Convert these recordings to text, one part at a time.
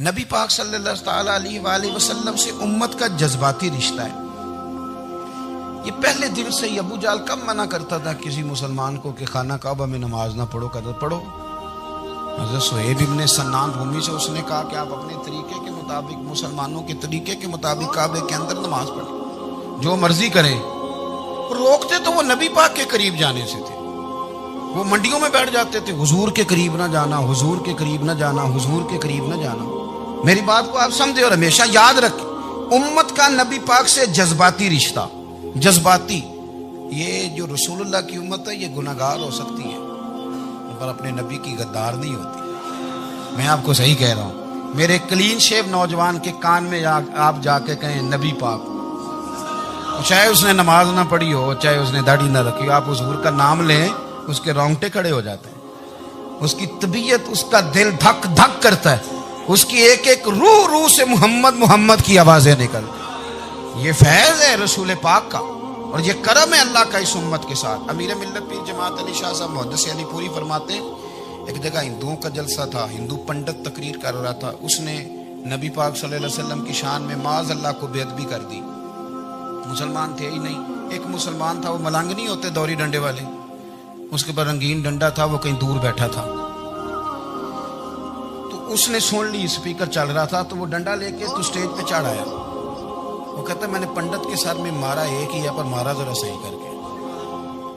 نبی پاک صلی اللہ تعالیٰ علیہ وآلہ وسلم سے امت کا جذباتی رشتہ ہے. یہ پہلے دن سے ابو جہل کب منع کرتا تھا کسی مسلمان کو کہ خانہ کعبہ میں نماز نہ پڑھو، قدر پڑھو. حضرت صہیب ابن سنان رومی سے اس نے کہا کہ آپ اپنے طریقے کے مطابق، مسلمانوں کے طریقے کے مطابق کعبے کے اندر نماز پڑھیں، جو مرضی کریں. روکتے تو وہ نبی پاک کے قریب جانے سے تھے. وہ منڈیوں میں بیٹھ جاتے تھے، حضور کے قریب نہ جانا، حضور کے قریب نہ جانا، حضور کے قریب نہ جانا. میری بات کو آپ سمجھے اور ہمیشہ یاد رکھیں، امت کا نبی پاک سے جذباتی رشتہ. جذباتی، یہ جو رسول اللہ کی امت ہے یہ گناہگار ہو سکتی ہے پر اپنے نبی کی غدار نہیں ہوتی. میں آپ کو صحیح کہہ رہا ہوں. میرے کلین شیو نوجوان کے کان میں آپ جا کے کہیں نبی پاک، چاہے اس نے نماز نہ پڑھی ہو، چاہے اس نے داڑھی نہ رکھی ہو، آپ حضور کا نام لیں اس کے رونگٹے کھڑے ہو جاتے ہیں. اس کی طبیعت، اس کا دل دھک دھک کرتا ہے. اس کی ایک ایک روح سے محمد محمد کی آوازیں نکل. یہ فیض ہے رسول پاک کا اور یہ کرم ہے اللہ کا اس امت کے ساتھ. امیر ملت پیر جماعت علی شاہ صاحب محدث علی پوری فرماتے ہیں ایک جگہ ہندوؤں کا جلسہ تھا، ہندو پنڈت تقریر کر رہا تھا. اس نے نبی پاک صلی اللہ علیہ وسلم کی شان میں معاذ اللہ کو بے ادبی کر دی. مسلمان تھے ہی نہیں. ایک مسلمان تھا، وہ ملنگ نہیں ہوتے دوری ڈنڈے والے، اس کے پر رنگین ڈنڈا تھا، وہ کہیں دور بیٹھا تھا. تو اس نے سن لی، اسپیکر چل رہا تھا، تو وہ ڈنڈا لے کے تو اسٹیج پہ چڑھ آیا. وہ کہتا ہے میں نے پنڈت کے سر میں مارا ایک ہی ہے پر مارا ذرا صحیح کر کے.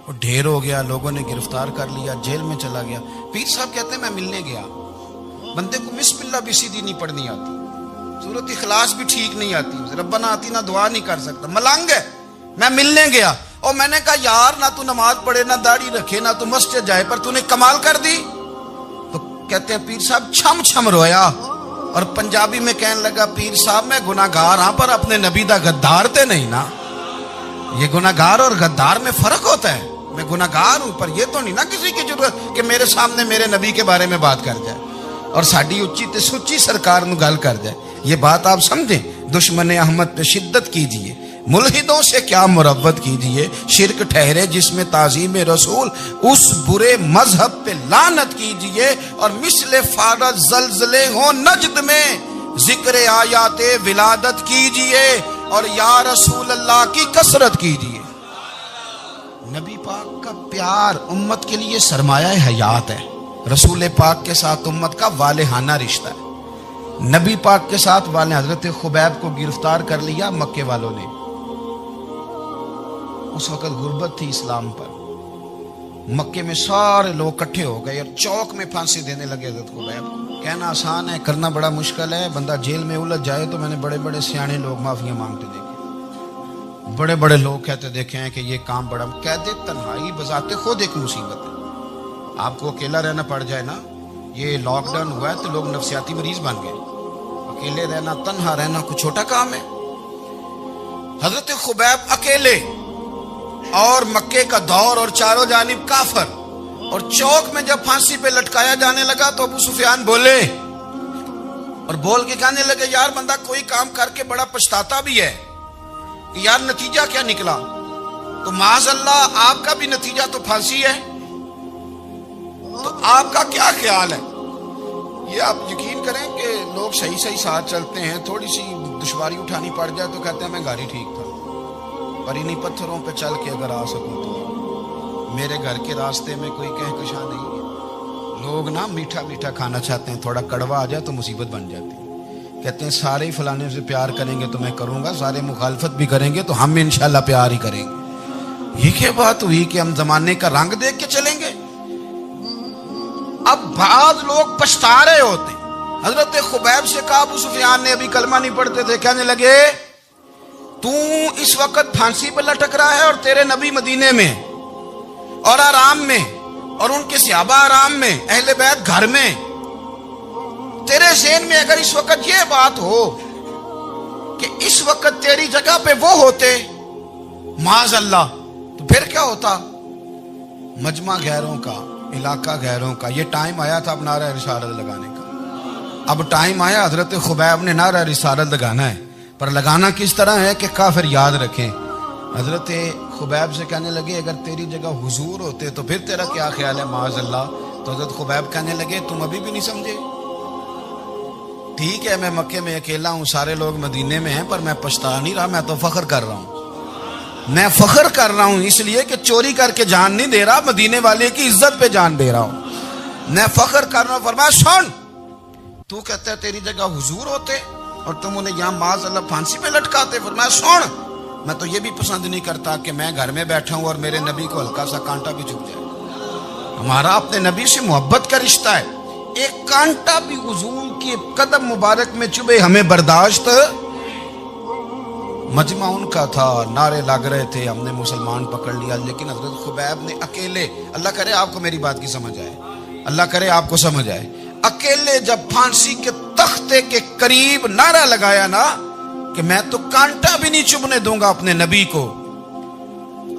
وہ ڈھیر ہو گیا، لوگوں نے گرفتار کر لیا، جیل میں چلا گیا. پیر صاحب کہتے ہیں میں ملنے گیا، بندے کو بسم اللہ بھی سیدھی نہیں پڑھنی آتی، سورۃ اخلاص بھی ٹھیک نہیں آتی، ربنا آتینا دعا نہیں کر سکتا، ملنگ ہے. میں ملنے گیا اور میں نے کہا یار نہ تو نماز پڑھے، نہ داڑھی رکھے، نہ تو مسجد جائے، پر تو نے کمال کر دی. تو کہتے ہیں پیر صاحب چھم چھم رویا اور پنجابی میں کہنے لگا پیر صاحب میں گناہگار ہاں پر اپنے نبی دا غدار تے نہیں نا. یہ گناہگار اور غدار میں فرق ہوتا ہے. میں گناہگار ہوں پر یہ تو نہیں نا کسی کی ضرورت کہ میرے سامنے میرے نبی کے بارے میں بات کر جائے اور ساڈی اچھی تے سچی سرکار نو گل کر جائے. یہ بات آپ سمجھیں. دشمن احمد پہ شدت کیجئے، ملحدوں سے کیا مروت کیجئے، شرک ٹھہرے جس میں تعظیم رسول، اس برے مذہب پہ لعنت کیجئے. اور مثل فارض زلزلے ہوں نجد میں ذکر آیات ولادت کیجئے اور یا رسول اللہ کی کثرت کیجئے. نبی پاک کا پیار امت کے لیے سرمایہ حیات ہے. رسول پاک کے ساتھ امت کا والہانہ رشتہ ہے. نبی پاک کے ساتھ والے حضرت خبیب کو گرفتار کر لیا مکے والوں نے. اس وقت غربت تھی اسلام پر. مکے میں سارے لوگ کٹھے ہو گئے اور چوک میں پھانسی دینے لگے حضرت خبیب کو. کہنا آسان ہے، کرنا بڑا مشکل ہے. بندہ جیل میں الجھ جائے تو میں نے بڑے بڑے سیانے لوگ معافیاں مانگتے دیکھے، بڑے بڑے لوگ کہتے دیکھے ہیں کہ یہ کام بڑا. کہتے تنہائی بذات خود ایک مصیبت ہے. آپ کو اکیلا رہنا پڑ جائے نا، یہ لاک ڈاؤن ہوا ہے تو لوگ نفسیاتی مریض بن گئے. اکیلے رہنا، تنہا رہنا کوئی چھوٹا کام ہے. حضرت خبیب اکیلے اور مکے کا دور اور چاروں جانب کافر، اور چوک میں جب پھانسی پہ لٹکایا جانے لگا تو ابو سفیان بولے اور بول کے کہنے لگے یار بندہ کوئی کام کر کے بڑا پچھتاتا بھی ہے کہ یار نتیجہ کیا نکلا. تو معاذ اللہ آپ کا بھی نتیجہ تو پھانسی ہے. تو آپ کا کیا خیال ہے؟ یہ آپ یقین کریں کہ لوگ صحیح صحیح ساتھ چلتے ہیں، تھوڑی سی دشواری اٹھانی پڑ جائے تو کہتے ہیں میں گاڑی ٹھیک تھا، پر انہی پتھروں پہ چل کے اگر آ سکوں تو میرے گھر کے راستے میں کوئی کہکشاں نہیں ہے. لوگ نا میٹھا میٹھا کھانا چاہتے ہیں، تھوڑا کڑوا آ جائے تو مصیبت بن جاتی ہے. کہتے ہیں سارے فلانے سے پیار کریں گے تو میں کروں گا، سارے مخالفت بھی کریں گے تو ہم انشاءاللہ پیار ہی کریں گے. یہ کیا بات ہوئی کہ ہم زمانے کا رنگ دیکھ کے چلیں گے؟ اب بعض لوگ پچھتا رہے ہوتے. حضرت خبیب سے کہا ابو سفیان نے، ابھی کلمہ نہیں پڑھتے تھے، کہنے لگے تو اس وقت پھانسی پہ لٹک رہا ہے اور تیرے نبی مدینے میں اور آرام میں اور ان کے صحابہ آرام میں، اہل بیت گھر میں. تیرے ذہن میں اگر اس وقت یہ بات ہو کہ اس وقت تیری جگہ پہ وہ ہوتے معاذ اللہ، تو پھر کیا ہوتا؟ مجمع غیروں کا، علاقہ غیروں کا. یہ ٹائم آیا تھا اب نعرہ رسالت لگانے کا. اب ٹائم آیا حضرت خبیب نے نعرہ رسالت لگانا ہے، پر لگانا کس طرح ہے کہ کافر یاد رکھیں. حضرت خبیب سے کہنے لگے اگر تیری جگہ حضور ہوتے تو پھر تیرا کیا خیال ہے معاذ اللہ؟ تو حضرت خبیب کہنے لگے تم ابھی بھی نہیں سمجھے. ٹھیک ہے میں مکے میں اکیلا ہوں, سارے لوگ مدینے میں ہیں, پر میں پچھتا نہیں رہا, میں تو فخر کر رہا ہوں. میں فخر کر رہا ہوں اس لیے کہ چوری کر کے جان نہیں دے رہا, مدینے والے کی عزت پہ جان دے رہا ہوں. میں فخر کر رہا ہوں. فرمایا سن, تو کہتا ہے تیری جگہ حضور ہوتے اور تم انہیں یہاں معاذ اللہ پھانسی پہ لٹکاتے. فرمایا سن, میں تو یہ بھی پسند نہیں کرتا کہ میں گھر میں بیٹھا ہوں اور میرے نبی کو ہلکا سا کانٹا بھی چبھ جائے. ہمارا اپنے نبی سے محبت کا رشتہ ہے, ایک کانٹا بھی حضور کے قدم مبارک میں چبھے ہمیں برداشت. مجمع ان کا تھا, نعرے لگ رہے تھے, ہم نے مسلمان پکڑ لیا, لیکن حضرت خبیب نے اکیلے, اللہ کرے آپ کو میری بات کی سمجھ آئے, اللہ کرے آپ کو سمجھ آئے, اکیلے جب پھانسی کے تختے کے قریب نعرہ لگایا نا کہ میں تو کانٹا بھی نہیں چبھنے دوں گا اپنے نبی کو,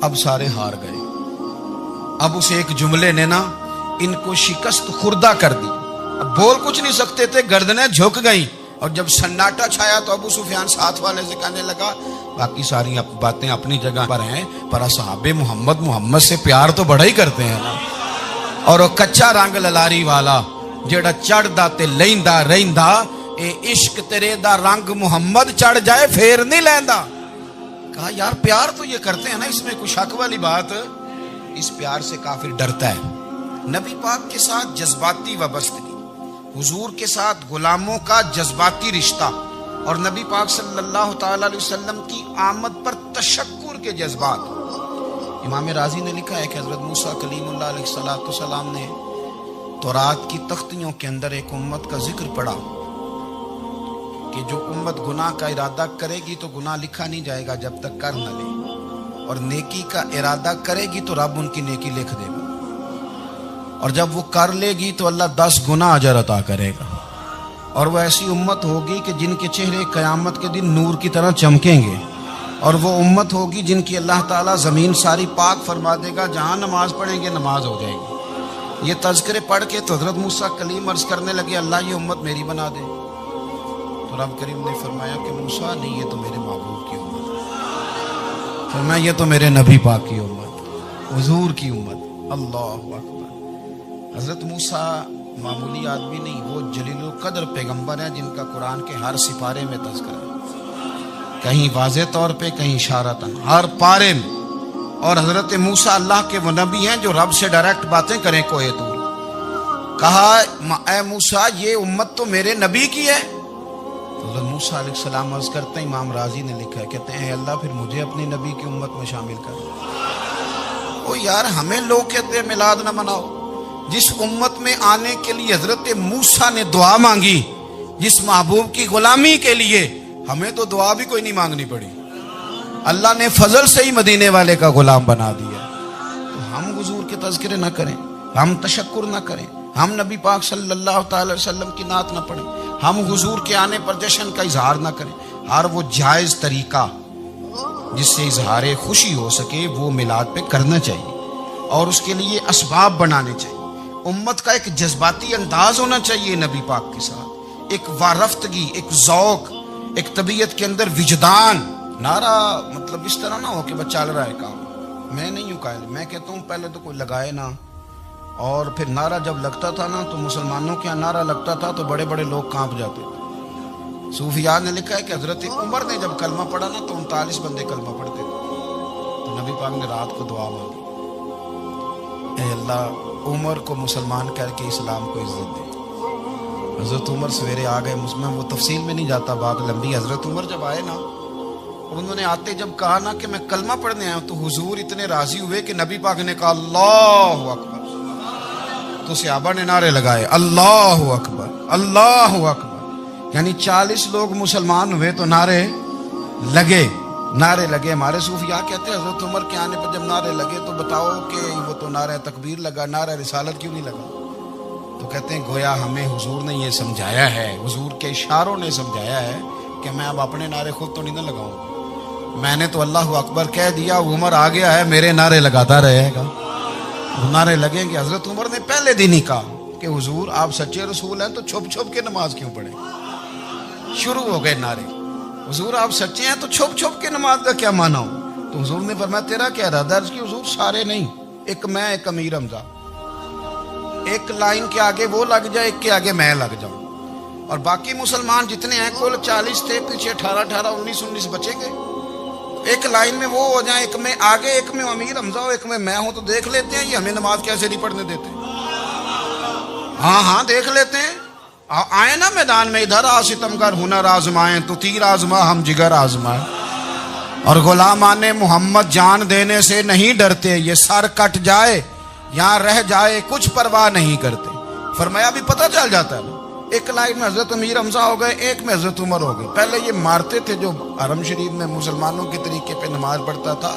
اب سارے ہار گئے. اب اس ایک جملے نے نا ان کو شکست خوردہ کر دی. اب بول کچھ نہیں سکتے تھے, گردنیں جھک گئیں. اور جب سناٹا چھایا تو ابو سفیان ساتھ والے سے کہنے لگا باقی ساری باتیں اپنی جگہ پر ہیں, پر اصحاب محمد سے پیار تو بڑا ہی کرتے ہیں نا. اور وہ کچا رنگ للاری والا جیڑا چڑھ دا تے لیندا رہندا, اے عشق تیرے دا رنگ محمد چڑھ جائے پھر نہیں لیندا. کہا یار پیار تو یہ کرتے ہیں نا, اس میں کوئی شک والی بات. اس پیار سے کافر ڈرتا ہے. نبی پاک کے ساتھ جذباتی وابستگی, حضور کے ساتھ غلاموں کا جذباتی رشتہ, اور نبی پاک صلی اللہ تعالی علیہ وسلم کی آمد پر تشکر کے جذبات. امام راضی نے لکھا ہے کہ حضرت موسیٰ کلیم اللہ علیہ السلام نے تورات کی تختیوں کے اندر ایک امت کا ذکر پڑھا کہ جو امت گناہ کا ارادہ کرے گی تو گناہ لکھا نہیں جائے گا جب تک کر نہ لے, اور نیکی کا ارادہ کرے گی تو رب ان کی نیکی لکھ دے گا, اور جب وہ کر لے گی تو اللہ 10 گنا اجر عطا کرے گا. اور وہ ایسی امت ہوگی کہ جن کے چہرے قیامت کے دن نور کی طرح چمکیں گے, اور وہ امت ہوگی جن کی اللہ تعالیٰ زمین ساری پاک فرما دے گا, جہاں نماز پڑھیں گے نماز ہو جائے گی. یہ تذکرے پڑھ کے تو حضرت موسیٰ کلیم عرض کرنے لگے اللہ یہ امت میری بنا دے. تو رب کریم نے فرمایا کہ موسیٰ نہیں, یہ تو میرے محبوب کی امت ہے. فرمایا یہ تو میرے نبی پاک کی امت, حضور کی امت. اللہ اکبر. حضرت موسیٰ معمولی آدمی نہیں, وہ جلیل القدر پیغمبر ہیں جن کا قرآن کے ہر سپارے میں تذکرہ ہے, کہیں واضح طور پہ کہیں اشارتاً, ہر پارے میں. اور حضرت موسیٰ اللہ کے وہ نبی ہیں جو رب سے ڈائریکٹ باتیں کریں کوہ طور. کہا اے موسیٰ یہ امت تو میرے نبی کی ہے. حضرت موسیٰ علیہ السلام عرض کرتے ہیں, امام راضی نے لکھا ہے, کہتے ہیں اے اللہ پھر مجھے اپنی نبی کی امت میں شامل کر. او یار ہمیں لوگ کہتے ہیں میلاد نہ مناؤ, جس امت میں آنے کے لیے حضرت موسیٰ نے دعا مانگی, جس محبوب کی غلامی کے لیے ہمیں تو دعا بھی کوئی نہیں مانگنی پڑی, اللہ نے فضل سے ہی مدینے والے کا غلام بنا دیا. تو ہم حضور کے تذکرے نہ کریں, ہم تشکر نہ کریں, ہم نبی پاک صلی اللہ تعالی وسلم کی نعت نہ پڑھیں, ہم حضور کے آنے پر جشن کا اظہار نہ کریں. ہر وہ جائز طریقہ جس سے اظہار خوشی ہو سکے وہ میلاد پہ کرنا چاہیے, اور اس کے لیے اسباب بنانے چاہیے. امت کا ایک جذباتی انداز ہونا چاہیے نبی پاک کے ساتھ, ایک وارفتگی, ایک ذوق, ایک طبیعت کے اندر وجدان. نعرہ مطلب اس طرح نہ ہو کہ بس چل رہا ہے کام. میں نہیں ہوں قائل, میں کہتا ہوں پہلے تو کوئی لگائے نا, اور پھر نعرہ جب لگتا تھا نا تو مسلمانوں کے یہاں نعرہ لگتا تھا تو بڑے بڑے لوگ کانپ جاتے تھے. صوفیاء نے لکھا ہے کہ حضرت عمر نے جب کلمہ پڑھا نا تو 39 بندے کلمہ پڑھتے تھے. تو نبی پاک نے رات کو دعا مانگی, اے اللہ عمر کو مسلمان کر کے اسلام کو عزت دے. حضرت عمر سویرے آ گئے, میں وہ تفصیل میں نہیں جاتا, بات لمبی. حضرت عمر جب آئے نا, انہوں نے آتے جب کہا نا کہ میں کلمہ پڑھنے آیا ہوں, تو حضور اتنے راضی ہوئے کہ نبی پاک نے کہا اللہ اکبر, تو صحابہ نے نعرے لگائے اللہ اکبر اللہ اکبر. یعنی 40 لوگ مسلمان ہوئے تو نعرے لگے. ہمارے صوفیاء کہتے ہیں حضرت عمر کے آنے پر جب نعرے لگے تو بتاؤ کہ وہ تو نعرہ تکبیر لگا, نعرہ رسالت کیوں نہیں لگا؟ تو کہتے ہیں گویا ہمیں حضور نے یہ سمجھایا ہے, حضور کے اشاروں نے سمجھایا ہے کہ میں اب اپنے نعرے خود تو نہیں نہ لگاؤں, میں نے تو اللہ اکبر کہہ دیا, عمر آ گیا ہے میرے نعرے لگاتا رہے گا. نعرے لگیں گے. حضرت عمر نے پہلے دن ہی کہا کہ حضور آپ سچے رسول ہیں تو چھپ چھپ کے نماز کیوں پڑھیں. شروع ہو گئے نعرے, حضور آپ سچے ہیں تو چھپ چھپ کے نماز کا کیا مانا ہو. تو حضور نے فرمایا تیرا کیا ارادہ ہے؟ کہ حضور سارے نہیں, ایک میں ایک امیر حمزہ, ایک لائن کے آگے وہ لگ جائے, ایک کے آگے میں لگ جاؤں. اور باقی مسلمان جتنے ہیں کل 40 تھے، پیچھے 18 19 بچیں گے. ایک لائن میں وہ ہو جائیں، ایک میں آگے، ایک میں امیر حمزہ ہو، ایک میں ہوں، تو دیکھ لیتے ہیں یہ ہمیں نماز کیسے نہیں پڑھنے دیتے. ہاں دیکھ لیتے ہیں. آئے نا میدان میں، ادھر آ ستمگر ہنر آزمائیں، تو تیر آزما ہم جگر آزمائیں. اور غلامان محمد جان دینے سے نہیں ڈرتے، یہ سر کٹ جائے یہاں رہ جائے کچھ پرواہ نہیں کرتے. فرمایا بھی پتہ چل جاتا ہے نا. ایک لائن میں حضرت امیر حمزہ ہو گئے، ایک میں حضرت عمر ہو گئے. پہلے یہ مارتے تھے جو حرم شریف میں مسلمانوں کے طریقے پہ نماز پڑھتا تھا.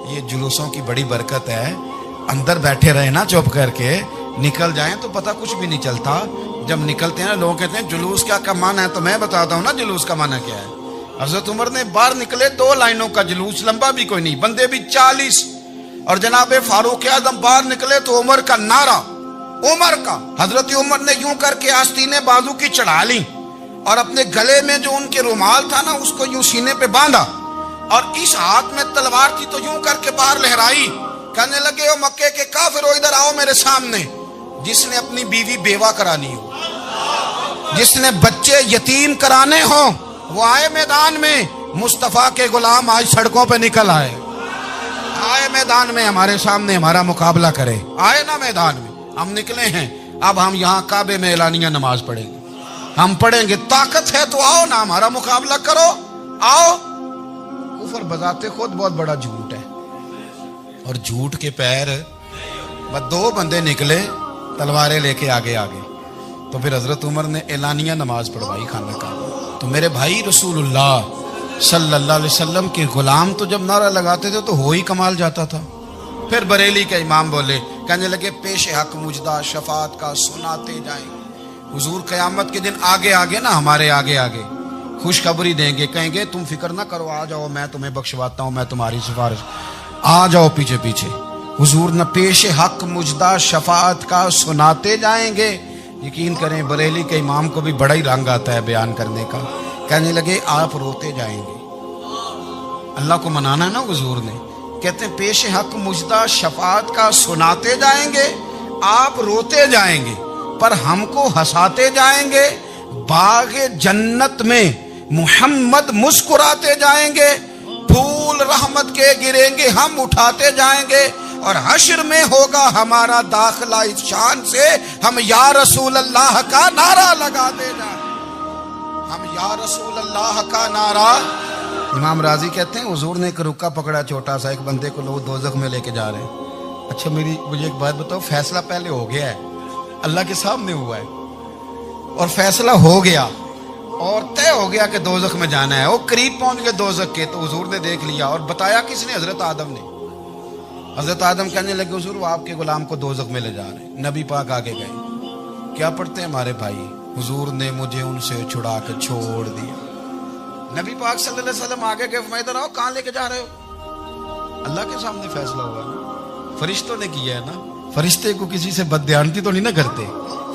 یہ جلوسوں کی بڑی برکت ہے. اندر بیٹھے رہے نا چپ کر کے، نکل جائیں تو پتہ کچھ بھی نہیں چلتا. جب نکلتے ہیں نا لوگ کہتے ہیں جلوس کیا معنی ہے، تو میں بتاتا ہوں نا جلوس کا معنی کیا ہے. حضرت عمر نے باہر نکلے 2 لائنوں کا جلوس، لمبا بھی کوئی نہیں، بندے بھی 40. اور جناب فاروق اعظم باہر نکلے تو عمر کا نعرہ، عمر کا. حضرت عمر نے یوں کر کے آستینیں بازو کی چڑھا لی اور اپنے گلے میں جو ان کے رومال تھا نا اس کو یوں سینے پہ باندھا، اور اس ہاتھ میں تلوار تھی تو یوں کر کے باہر لہرائی. کہنے لگے او مکے کے کافرو ادھر آؤ میرے سامنے. جس نے اپنی بیوی بیوہ کرانی ہو، جس نے بچے یتیم کرانے ہوں، وہ آئے میدان میں. مصطفیٰ کے غلام آج سڑکوں پہ نکل آئے میدان میں ہمارے سامنے ہمارا مقابلہ کرے. آئے نا میدان میں، ہم نکلے ہیں. اب ہم یہاں کعبے میں اعلانیہ نماز پڑھیں گے، ہم پڑھیں گے. طاقت ہے تو آؤ نا ہمارا مقابلہ کرو، آؤ. کفر بذات خود بہت بڑا جھوٹ ہے، اور جھوٹ کے پیر. بس 2 بندے نکلے تلواریں لے کے آگے. تو پھر حضرت عمر نے اعلانیہ نماز پڑھوائی خانہ کعبہ. تو میرے بھائی رسول اللہ صلی اللہ علیہ وسلم کے غلام تو جب نعرہ لگاتے تھے تو ہو ہی کمال جاتا تھا. پھر بریلی کے امام بولے، کہنے لگے پیش حق مجدہ شفاعت کا سناتے جائیں. حضور قیامت کے دن آگے نا ہمارے آگے خوشخبری دیں گے، کہیں گے تم فکر نہ کرو، آ جاؤ میں تمہیں بخشواتا ہوں، میں تمہاری سفارش، آ جاؤ پیچھے. حضور نہ پیش حق مجدہ شفاعت کا سناتے جائیں گے. یقین کریں بریلی کے امام کو بھی بڑا ہی رنگ آتا ہے بیان کرنے کا. کہنے لگے آپ روتے جائیں گے. اللہ کو منانا ہے نا حضور نے. کہتے ہیں پیش حق مجدہ شفاعت کا سناتے جائیں گے، آپ روتے جائیں گے پر ہم کو ہنساتے جائیں گے. باغ جنت میں محمد مسکراتے جائیں گے، پھول رحمت کے گریں گے ہم اٹھاتے جائیں گے. اور حشر میں ہوگا ہمارا داخلہ اس شان سے، ہم یا رسول اللہ کا نعرہ لگاتے جائیں. ہم یا رسول اللہ کا نعرہ. امام راضی کہتے ہیں حضور نے ایک رکا پکڑا چھوٹا سا، ایک بندے کو لوگ دوزخ میں لے کے جا رہے ہیں. اچھا مجھے ایک بات بتاؤ، فیصلہ پہلے ہو گیا ہے، اللہ کے سامنے ہوا ہے، اور فیصلہ ہو گیا اور طے ہو گیا کہ دوزخ میں جانا ہے. وہ قریب پہنچ گئے دوزخ کے، تو حضور نے دیکھ لیا. اور بتایا کس نے؟ حضرت آدم نے. حضرت آدم کہنے لگے حضور وہ آپ کے غلام کو دوزخ میں لے جا رہے ہیں. نبی پاک آگے گئے. کیا پڑھتے ہیں ہمارے بھائی؟ حضور نے مجھے ان سے چھڑا کے چھوڑ دیا. نبی پاک صلی اللہ علیہ وسلم آگے گئے، فرمایا ادھر آؤ، کہاں لے کے جا رہے ہو؟ اللہ کے سامنے فیصلہ ہوا نا، فرشتوں نے کیا ہے نا. فرشتے کو کسی سے بددیانتی تو نہیں نہ کرتے،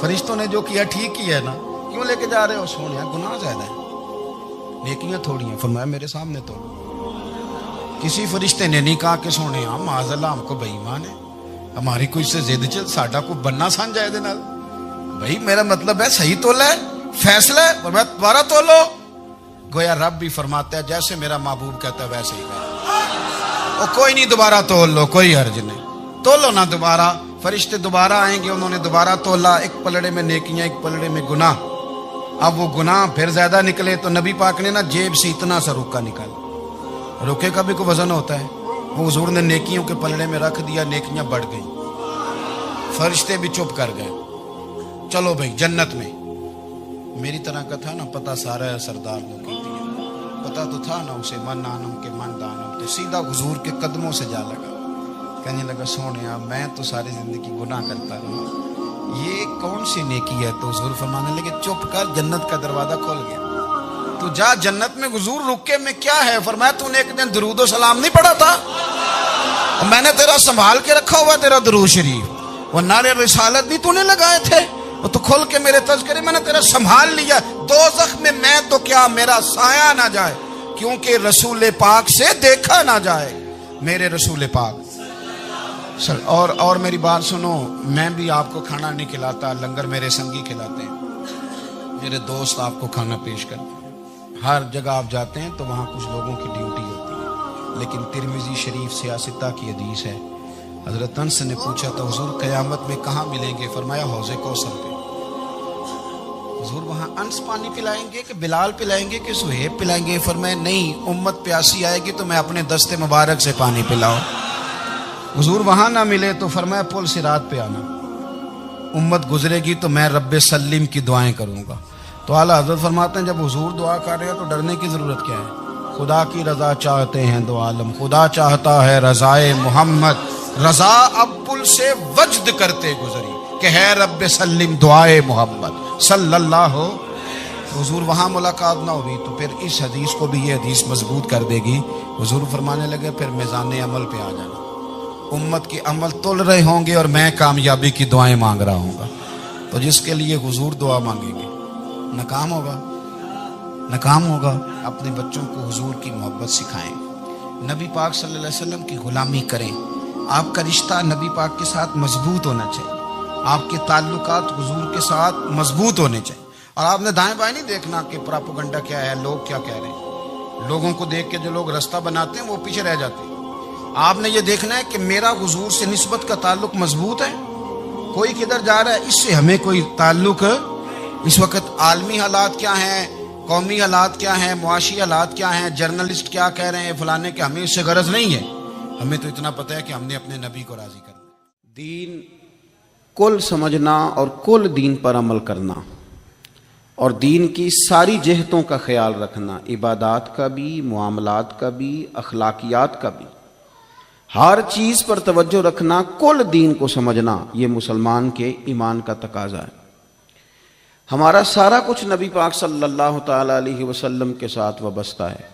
فرشتوں نے جو کیا ٹھیک کیا ہے نا. کیوں لے کے جا رہے ہو؟ سونے گناہ زیادہ ہے، نیکیاں تھوڑی ہیں. فرمایا میرے سامنے تو کسی فرشتے نے نہیں کہا کہ سونے معاذ اللہ ہم کو بے ایمان ہے، ہماری کوئی سے زد چل ساڈا کو بننا سان جائے دے نال. بھائی میرا مطلب ہے صحیح تولا ہے، فیصلہ ہے، فرمایا دوبارہ تولو. گویا رب بھی فرماتا ہے جیسے میرا محبوب کہتا ہے ویسے ہی وہ کوئی نہیں، دوبارہ تول لو، کوئی حرج نہیں، تولو نہ دوبارہ. فرشتے دوبارہ آئیں گے، انہوں نے دوبارہ تولا. ایک پلڑے میں نیکیاں، ایک پلڑے میں گناہ. اب وہ گناہ پھر زیادہ نکلے تو نبی پاک نے نا جیب سے اتنا سا رکا نکالا. روکے کا بھی کوئی وزن ہوتا ہے، وہ حضور نے نیکیوں کے پلڑے میں رکھ دیا. نیکیاں بڑھ گئیں، فرشتے بھی چپ کر گئے. چلو بھائی جنت میں. میری طرح کا تھا نا پتہ سارا ہے سردار نے کی دیا، پتہ تو تھا نا اسے من آنم کے من دانم. تو سیدھا حضور کے قدموں سے جا لگا. کہنے لگا سونیا میں تو ساری زندگی گناہ کرتا رہا، یہ کون سی نیکی ہے؟ تو حضور فرمانے لگے چپ کر، جنت کا دروازہ کھول گیا. تو جا جنت میں. حضور رکے میں کیا ہے؟ فرمایا تو نے ایک دن درود و سلام نہیں پڑھا تھا، اور میں نے تیرا سنبھال کے رکھا ہوا تیرا درود شریف. وہ نعرے رسالت نہیں تو نے لگائے تھے، وہ تو کھل کے میرے تذکرے میں نے تیرا سنبھال لیا. دوزخ میں تو کیا میرا سایہ نہ جائے، کیونکہ رسول پاک سے دیکھا نہ جائے. میرے رسول پاک اور میری بات سنو، میں بھی آپ کو کھانا نہیں کھلاتا، لنگر میرے سنگی کھلاتے ہیں. میرے دوست آپ کو کھانا پیش کرتے ہیں. ہر جگہ آپ جاتے ہیں تو وہاں کچھ لوگوں کی ڈیوٹی ہوتی ہے، لیکن ترمذی شریف 66 کی حدیث ہے. حضرت انس نے پوچھا تھا حضور قیامت میں کہاں ملیں گے؟ فرمایا حوض کوثر پہ. حضور وہاں انس پانی پلائیں گے کہ بلال پلائیں گے کہ سہیب پلائیں گے؟ فرمایا نہیں، امت پیاسی آئے گی تو میں اپنے دست مبارک سے پانی پلاؤں. حضور وہاں نہ ملے تو فرمایا پل صراط پہ آنا، امت گزرے گی تو میں رب سلم کی دعائیں کروں گا. تو اعلیٰ حضرت فرماتے ہیں جب حضور دعا کر رہے ہیں تو ڈرنے کی ضرورت کیا ہے؟ خدا کی رضا چاہتے ہیں دو عالم، خدا چاہتا ہے رضائے محمد، رضا اب پل سے وجد کرتے گزری کہ ہے رب سلم دعائے محمد صلی اللہ ہو. حضور وہاں ملاقات نہ ہوئی تو پھر اس حدیث کو بھی یہ حدیث مضبوط کر دے گی. حضور فرمانے لگے پھر میزان عمل پہ آ جانا، امت کے عمل تول رہے ہوں گے اور میں کامیابی کی دعائیں مانگ رہا ہوں گا. تو جس کے لیے حضور دعا مانگیں گے ناکام ہوگا، ناکام ہوگا. اپنے بچوں کو حضور کی محبت سکھائیں، نبی پاک صلی اللہ علیہ وسلم کی غلامی کریں. آپ کا رشتہ نبی پاک کے ساتھ مضبوط ہونا چاہیے، آپ کے تعلقات حضور کے ساتھ مضبوط ہونے چاہیے. اور آپ نے دائیں بائیں نہیں دیکھنا کہ پراپوگنڈا کیا ہے، لوگ کیا کہہ رہے ہیں. لوگوں کو دیکھ کے جو لوگ رستہ بناتے ہیں وہ پیچھے رہ جاتے ہیں. آپ نے یہ دیکھنا ہے کہ میرا حضور سے نسبت کا تعلق مضبوط ہے. کوئی کدھر جا رہا ہے اس سے ہمیں کوئی تعلق. اس وقت عالمی حالات کیا ہیں، قومی حالات کیا ہیں، معاشی حالات کیا ہیں، جرنلسٹ کیا کہہ رہے ہیں فلانے کے، ہمیں اس سے غرض نہیں ہے. ہمیں تو اتنا پتہ ہے کہ ہم نے اپنے نبی کو راضی کرنا. دین کل سمجھنا اور کل دین پر عمل کرنا اور دین کی ساری جہتوں کا خیال رکھنا، عبادات کا بھی، معاملات کا بھی، اخلاقیات کا بھی، ہر چیز پر توجہ رکھنا، کل دین کو سمجھنا، یہ مسلمان کے ایمان کا تقاضا ہے. ہمارا سارا کچھ نبی پاک صلی اللہ تعالی علیہ وسلم کے ساتھ وابستہ ہے.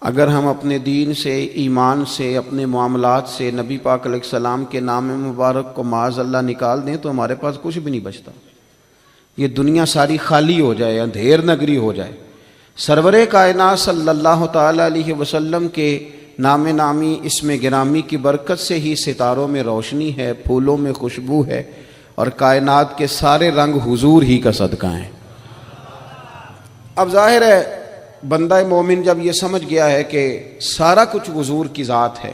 اگر ہم اپنے دین سے، ایمان سے، اپنے معاملات سے نبی پاک علیہ السلام کے نام مبارک کو معاذ اللہ نکال دیں تو ہمارے پاس کچھ بھی نہیں بچتا. یہ دنیا ساری خالی ہو جائے، اندھیر نگری ہو جائے. سرور کائنات صلی اللہ تعالی علیہ وسلم کے نام نامی اسم گرامی کی برکت سے ہی ستاروں میں روشنی ہے، پھولوں میں خوشبو ہے، اور کائنات کے سارے رنگ حضور ہی کا صدقہ ہیں. اب ظاہر ہے بندہ مومن جب یہ سمجھ گیا ہے کہ سارا کچھ حضور کی ذات ہے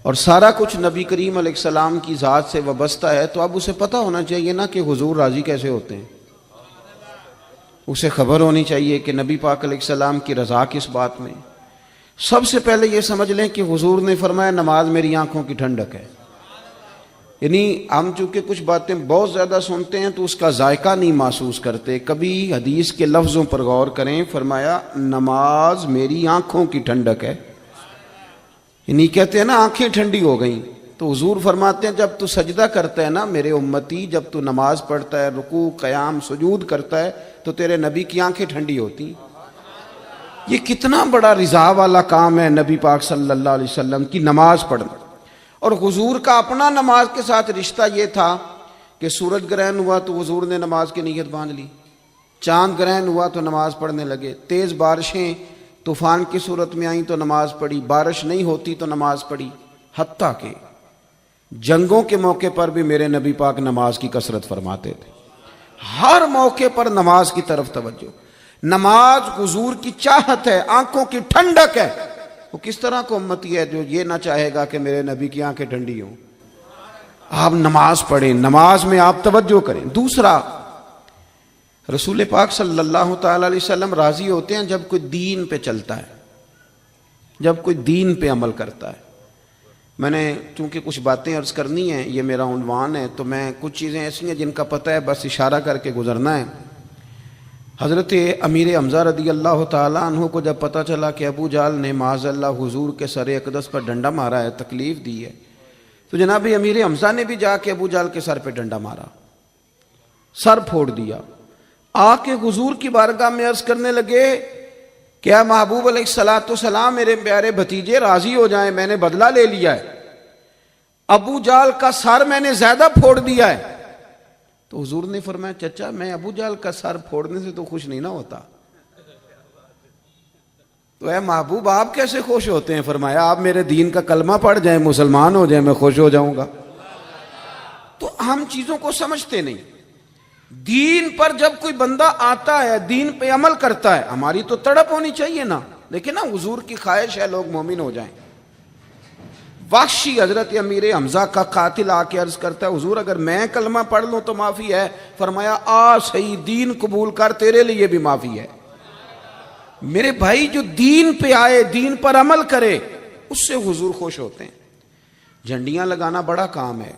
اور سارا کچھ نبی کریم علیہ السلام کی ذات سے وابستہ ہے، تو اب اسے پتہ ہونا چاہیے نا کہ حضور راضی کیسے ہوتے ہیں. اسے خبر ہونی چاہیے کہ نبی پاک علیہ السلام کی رضا کس بات میں. سب سے پہلے یہ سمجھ لیں کہ حضور نے فرمایا نماز میری آنکھوں کی ٹھنڈک ہے. یعنی ہم چونکہ کچھ باتیں بہت زیادہ سنتے ہیں تو اس کا ذائقہ نہیں محسوس کرتے. کبھی حدیث کے لفظوں پر غور کریں. فرمایا نماز میری آنکھوں کی ٹھنڈک ہے. یعنی کہتے ہیں نا آنکھیں ٹھنڈی ہو گئیں، تو حضور فرماتے ہیں جب تو سجدہ کرتا ہے نا میرے امتی، جب تو نماز پڑھتا ہے، رکوع قیام سجود کرتا ہے، تو تیرے نبی کی آنکھیں ٹھنڈی ہوتی ہیں. یہ کتنا بڑا رضا والا کام ہے نبی پاک صلی اللہ علیہ وسلم کی نماز پڑھنا. اور حضور کا اپنا نماز کے ساتھ رشتہ یہ تھا کہ سورج گرہن ہوا تو حضور نے نماز کی نیت باندھ لی، چاند گرہن ہوا تو نماز پڑھنے لگے، تیز بارشیں طوفان کی صورت میں آئیں تو نماز پڑھی، بارش نہیں ہوتی تو نماز پڑھی. حتیٰ کہ جنگوں کے موقع پر بھی میرے نبی پاک نماز کی کثرت فرماتے تھے. ہر موقع پر نماز کی طرف توجہ. نماز حضور کی چاہت ہے، آنکھوں کی ٹھنڈک ہے. وہ کس طرح کو امتی ہے جو یہ نہ چاہے گا کہ میرے نبی کی آنکھیں ٹھنڈی ہوں. آپ نماز پڑھیں، نماز میں آپ توجہ کریں. دوسرا، رسول پاک صلی اللہ تعالی علیہ وسلم راضی ہوتے ہیں جب کوئی دین پہ چلتا ہے، جب کوئی دین پہ عمل کرتا ہے. میں نے چونکہ کچھ باتیں عرض کرنی ہیں، یہ میرا عنوان ہے، تو میں کچھ چیزیں ایسی ہیں جن کا پتہ ہے بس اشارہ کر کے گزرنا ہے. حضرت امیر حمزہ رضی اللہ تعالیٰ عنہ کو جب پتہ چلا کہ ابو جہل نے معاذ اللہ حضور کے سر اقدس پر ڈنڈا مارا ہے، تکلیف دی ہے، تو جناب امیر حمزہ نے بھی جا کے ابو جہل کے سر پہ ڈنڈا مارا، سر پھوڑ دیا. آ کے حضور کی بارگاہ میں عرض کرنے لگے کہ اے محبوب علیہ الصلوۃ والسلام، میرے پیارے بھتیجے راضی ہو جائیں، میں نے بدلہ لے لیا ہے، ابو جہل کا سر میں نے زیادہ پھوڑ دیا ہے. تو حضور نے فرمایا چچا میں ابو جہل کا سر پھوڑنے سے تو خوش نہیں نہ ہوتا. تو اے محبوب آپ کیسے خوش ہوتے ہیں؟ فرمایا آپ میرے دین کا کلمہ پڑھ جائیں، مسلمان ہو جائیں، میں خوش ہو جاؤں گا. تو ہم چیزوں کو سمجھتے نہیں. دین پر جب کوئی بندہ آتا ہے، دین پہ عمل کرتا ہے، ہماری تو تڑپ ہونی چاہیے نا. لیکن نا حضور کی خواہش ہے لوگ مومن ہو جائیں. وحشی حضرت امیر حمزہ کا قاتل آ کے عرض کرتا ہے حضور اگر میں کلمہ پڑھ لوں تو معافی ہے؟ فرمایا آ صحیح، دین قبول کر، تیرے لیے بھی معافی ہے. میرے بھائی جو دین پہ آئے، دین پر عمل کرے، اس سے حضور خوش ہوتے ہیں. جھنڈیاں لگانا بڑا کام ہے،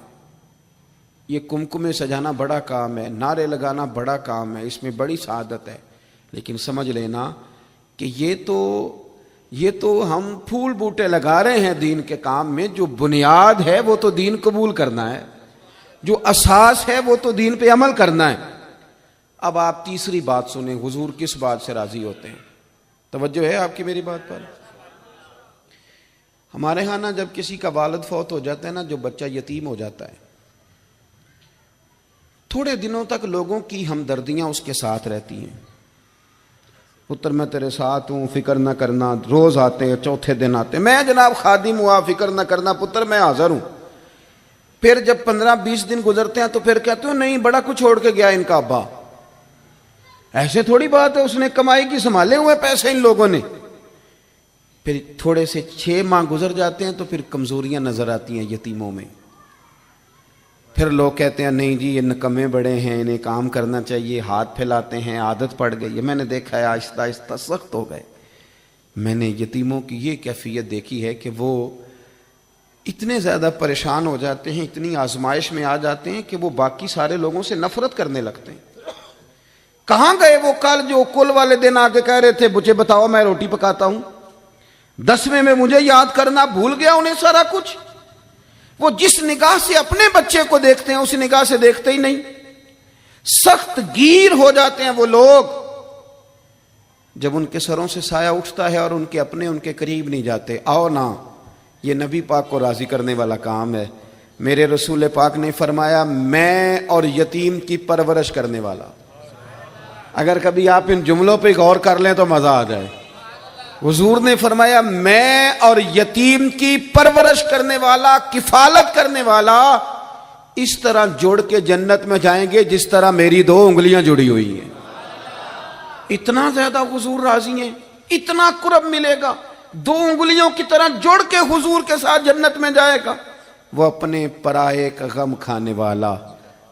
یہ کمکمے سجانا بڑا کام ہے، نعرے لگانا بڑا کام ہے، اس میں بڑی سعادت ہے. لیکن سمجھ لینا کہ یہ تو ہم پھول بوٹے لگا رہے ہیں دین کے کام میں. جو بنیاد ہے وہ تو دین قبول کرنا ہے، جو اساس ہے وہ تو دین پہ عمل کرنا ہے. اب آپ تیسری بات سنیں، حضور کس بات سے راضی ہوتے ہیں؟ توجہ ہے آپ کی میری بات پر؟ ہمارے ہاں نا جب کسی کا والد فوت ہو جاتا ہے نا، جو بچہ یتیم ہو جاتا ہے، تھوڑے دنوں تک لوگوں کی ہمدردیاں اس کے ساتھ رہتی ہیں. پتر میں تیرے ساتھ ہوں، فکر نہ کرنا. روز آتے ہیں، چوتھے دن آتے ہیں، میں جناب خادم ہوا، فکر نہ کرنا پتر میں حاضر ہوں. پھر جب 15-20 دن گزرتے ہیں تو پھر کہتے ہو نہیں بڑا کچھ چھوڑ کے گیا ان کا ابا. ایسے تھوڑی بات ہے، اس نے کمائی کی سنبھالے ہوئے پیسے ان لوگوں نے. پھر تھوڑے سے 6 ماہ گزر جاتے ہیں تو پھر کمزوریاں نظر آتی ہیں یتیموں میں. پھر لوگ کہتے ہیں نہیں جی یہ نکمے بڑے ہیں، انہیں کام کرنا چاہیے، ہاتھ پھیلاتے ہیں، عادت پڑ گئی ہے. میں نے دیکھا ہے آہستہ آہستہ سخت ہو گئے. میں نے یتیموں کی یہ کیفیت دیکھی ہے کہ وہ اتنے زیادہ پریشان ہو جاتے ہیں، اتنی آزمائش میں آ جاتے ہیں کہ وہ باقی سارے لوگوں سے نفرت کرنے لگتے ہیں. کہاں گئے وہ کل جو کل والے دن آ کے کہہ رہے تھے مجھے بتاؤ میں روٹی پکاتا ہوں؟ 10ویں میں مجھے یاد کرنا بھول گیا انہیں سارا کچھ. وہ جس نگاہ سے اپنے بچے کو دیکھتے ہیں اس نگاہ سے دیکھتے ہی نہیں. سخت گیر ہو جاتے ہیں وہ لوگ جب ان کے سروں سے سایہ اٹھتا ہے اور ان کے اپنے ان کے قریب نہیں جاتے. آؤ نا، یہ نبی پاک کو راضی کرنے والا کام ہے. میرے رسول پاک نے فرمایا میں اور یتیم کی پرورش کرنے والا. اگر کبھی آپ ان جملوں پہ غور کر لیں تو مزہ آ جائے. حضور نے فرمایا میں اور یتیم کی پرورش کرنے والا، کفالت کرنے والا اس طرح جوڑ کے جنت میں جائیں گے جس طرح میری 2 انگلیاں جڑی ہوئی ہیں. اتنا زیادہ حضور راضی ہیں، اتنا قرب ملے گا. 2 انگلیوں کی طرح جوڑ کے حضور کے ساتھ جنت میں جائے گا. وہ اپنے پرائے کا غم کھانے والا،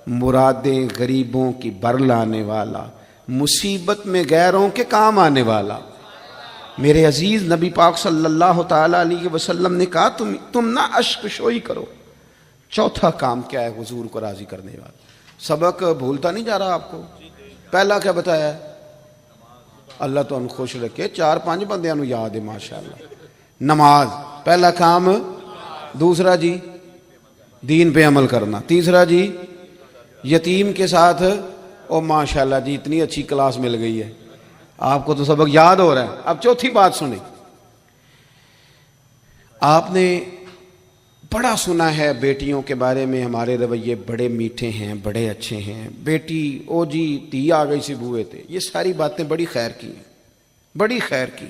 مرادیں غریبوں کی بر لانے والا، مصیبت میں غیروں کے کام آنے والا. میرے عزیز نبی پاک صلی اللہ تعالی علیہ وسلم نے کہا تم نہ اشک شوئی کرو. چوتھا کام کیا ہے حضور کو راضی کرنے والا؟ سبق بھولتا نہیں جا رہا آپ کو. پہلا کیا بتایا؟ اللہ تو ان خوش رکھے 4-5 بندیاں نو یاد ہے ماشاءاللہ. نماز پہلا کام. دوسرا جی دین پہ عمل کرنا. تیسرا جی یتیم کے ساتھ. او ماشاءاللہ جی اتنی اچھی کلاس مل گئی ہے آپ کو تو سبق یاد ہو رہا ہے. اب چوتھی بات سنیں. آپ نے بڑا سنا ہے بیٹیوں کے بارے میں، ہمارے رویے بڑے میٹھے ہیں، بڑے اچھے ہیں. بیٹی او جی تی آ گئی سی بوئے تھے، یہ ساری باتیں بڑی خیر کی ہیں، بڑی خیر کی.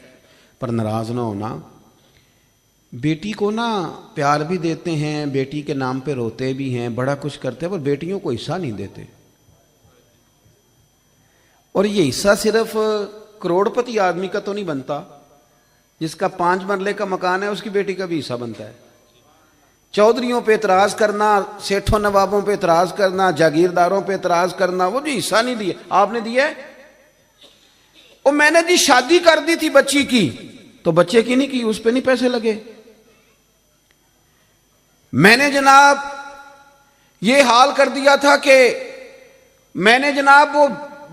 پر ناراض نہ ہونا، بیٹی کو نا پیار بھی دیتے ہیں، بیٹی کے نام پہ روتے بھی ہیں، بڑا کچھ کرتے ہیں، پر بیٹیوں کو حصہ نہیں دیتے. اور یہ حصہ صرف کروڑ پتی آدمی کا تو نہیں بنتا، جس کا 5 مرلے کا مکان ہے اس کی بیٹی کا بھی حصہ بنتا ہے. چودھریوں پہ اعتراض کرنا، سیٹھوں نوابوں پہ اعتراض کرنا، جاگیرداروں پہ اعتراض کرنا، وہ جو حصہ نہیں دیا آپ نے دیا ہے. اور میں نے جی شادی کر دی تھی بچی کی، تو بچے کی نہیں کی، اس پہ نہیں پیسے لگے. میں نے جناب یہ حال کر دیا تھا کہ میں نے جناب وہ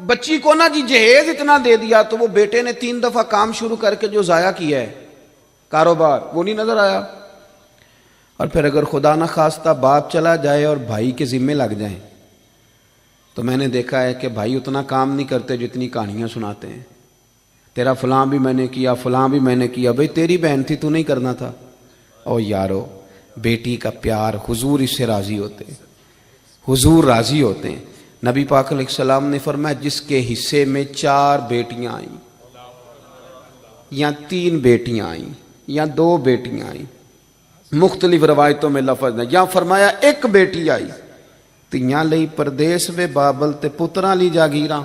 بچی کو نا جی جہیز اتنا دے دیا، تو وہ بیٹے نے 3 دفعہ کام شروع کر کے جو ضائع کیا ہے کاروبار وہ نہیں نظر آیا. اور پھر اگر خدا نہ خواستہ باپ چلا جائے اور بھائی کے ذمے لگ جائیں تو میں نے دیکھا ہے کہ بھائی اتنا کام نہیں کرتے جتنی کہانیاں سناتے ہیں. تیرا فلاں بھی میں نے کیا، فلاں بھی میں نے کیا. بھئی تیری بہن تھی تو نہیں کرنا تھا؟ او یارو، بیٹی کا پیار حضور اس سے راضی ہوتے ہیں، حضور راضی ہوتے ہیں. نبی پاک علیہ السلام نے فرمایا جس کے حصے میں 4 بیٹیاں آئیں یا 3 بیٹیاں آئیں یا 2 بیٹیاں آئیں، مختلف روایتوں میں لفظ ہے، یا فرمایا 1 بیٹی آئی ਧੀਆਂ ਲਈ ਪਰਦੇਸ ਵੇ ਬਾਬਲ ਤੇ ਪੁੱਤਰਾਂ ਲਈ ਜਾਗੀਰਾਂ,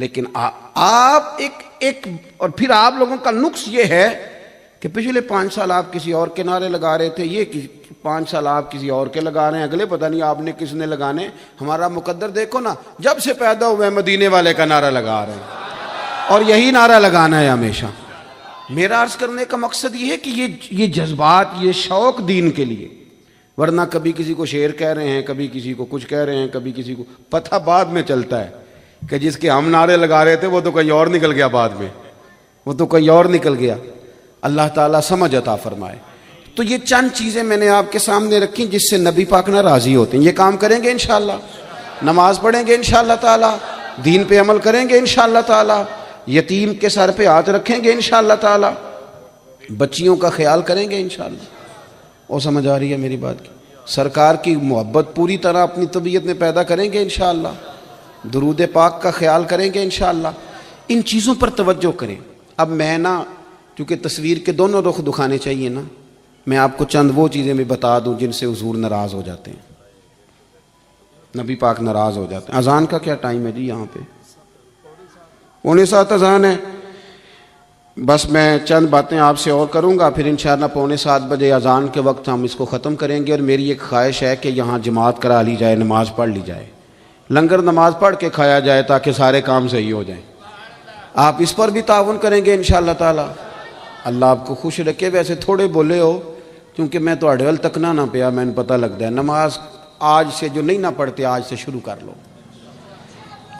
لیکن آپ ایک اور پھر آپ لوگوں کا نقص یہ ہے کہ پچھلے 5 سال آپ کسی اور کے نعرے لگا رہے تھے، یہ 5 سال آپ کسی اور کے لگا رہے ہیں، اگلے پتہ نہیں آپ نے کس نے لگانے۔ ہمارا مقدر دیکھو نا، جب سے پیدا ہوئے مدینے والے کا نعرہ لگا رہے ہیں اور یہی نعرہ لگانا ہے ہمیشہ۔ میرا عرض کرنے کا مقصد یہ ہے کہ یہ جذبات، یہ شوق دین کے لیے، ورنہ کبھی کسی کو شعر کہہ رہے ہیں، کبھی کسی کو کچھ کہہ رہے ہیں، کبھی کسی کو پتہ بعد میں چلتا ہے کہ جس کے ہم نعرے لگا رہے تھے وہ تو کہیں اور نکل گیا، بعد میں وہ تو کہیں اور نکل گیا۔ اللہ تعالیٰ سمجھ عطا فرمائے۔ تو یہ چند چیزیں میں نے آپ کے سامنے رکھی جس سے نبی پاک نہ راضی ہوتے ہیں۔ یہ کام کریں گے انشاءاللہ، نماز پڑھیں گے انشاءاللہ تعالیٰ، دین پہ عمل کریں گے انشاءاللہ تعالیٰ، یتیم کے سر پہ ہاتھ رکھیں گے انشاءاللہ تعالیٰ، بچیوں کا خیال کریں گے انشاءاللہ۔ اور سمجھ آ رہی ہے میری بات کی؟ سرکار کی محبت پوری طرح اپنی طبیعت میں پیدا کریں گے انشاءاللہ، درود پاک کا خیال کریں گے انشاءاللہ۔ ان چیزوں پر توجہ کریں۔ اب میں نا، کیونکہ تصویر کے دونوں رخ دکھانے چاہیے نا، میں آپ کو چند وہ چیزیں بھی بتا دوں جن سے حضور ناراض ہو جاتے ہیں، نبی پاک ناراض ہو جاتے ہیں۔ اذان کا کیا ٹائم ہے جی؟ یہاں پہ 6:45 اذان ہے۔ بس میں چند باتیں آپ سے اور کروں گا، پھر انشاءاللہ 6:45 بجے اذان کے وقت ہم اس کو ختم کریں گے۔ اور میری ایک خواہش ہے کہ یہاں جماعت کرا لی جائے، نماز پڑھ لی جائے، لنگر نماز پڑھ کے کھایا جائے تاکہ سارے کام صحیح ہو جائیں۔ آپ اس پر بھی تعاون کریں گے انشاءاللہ تعالی۔ اللہ آپ کو خوش رکھے۔ ویسے تھوڑے بولے ہو کیونکہ میں تو اڑول تک نہ پیا، میں نے پتہ لگتا ہے نماز آج سے جو نہیں نہ پڑھتے آج سے شروع کر لو۔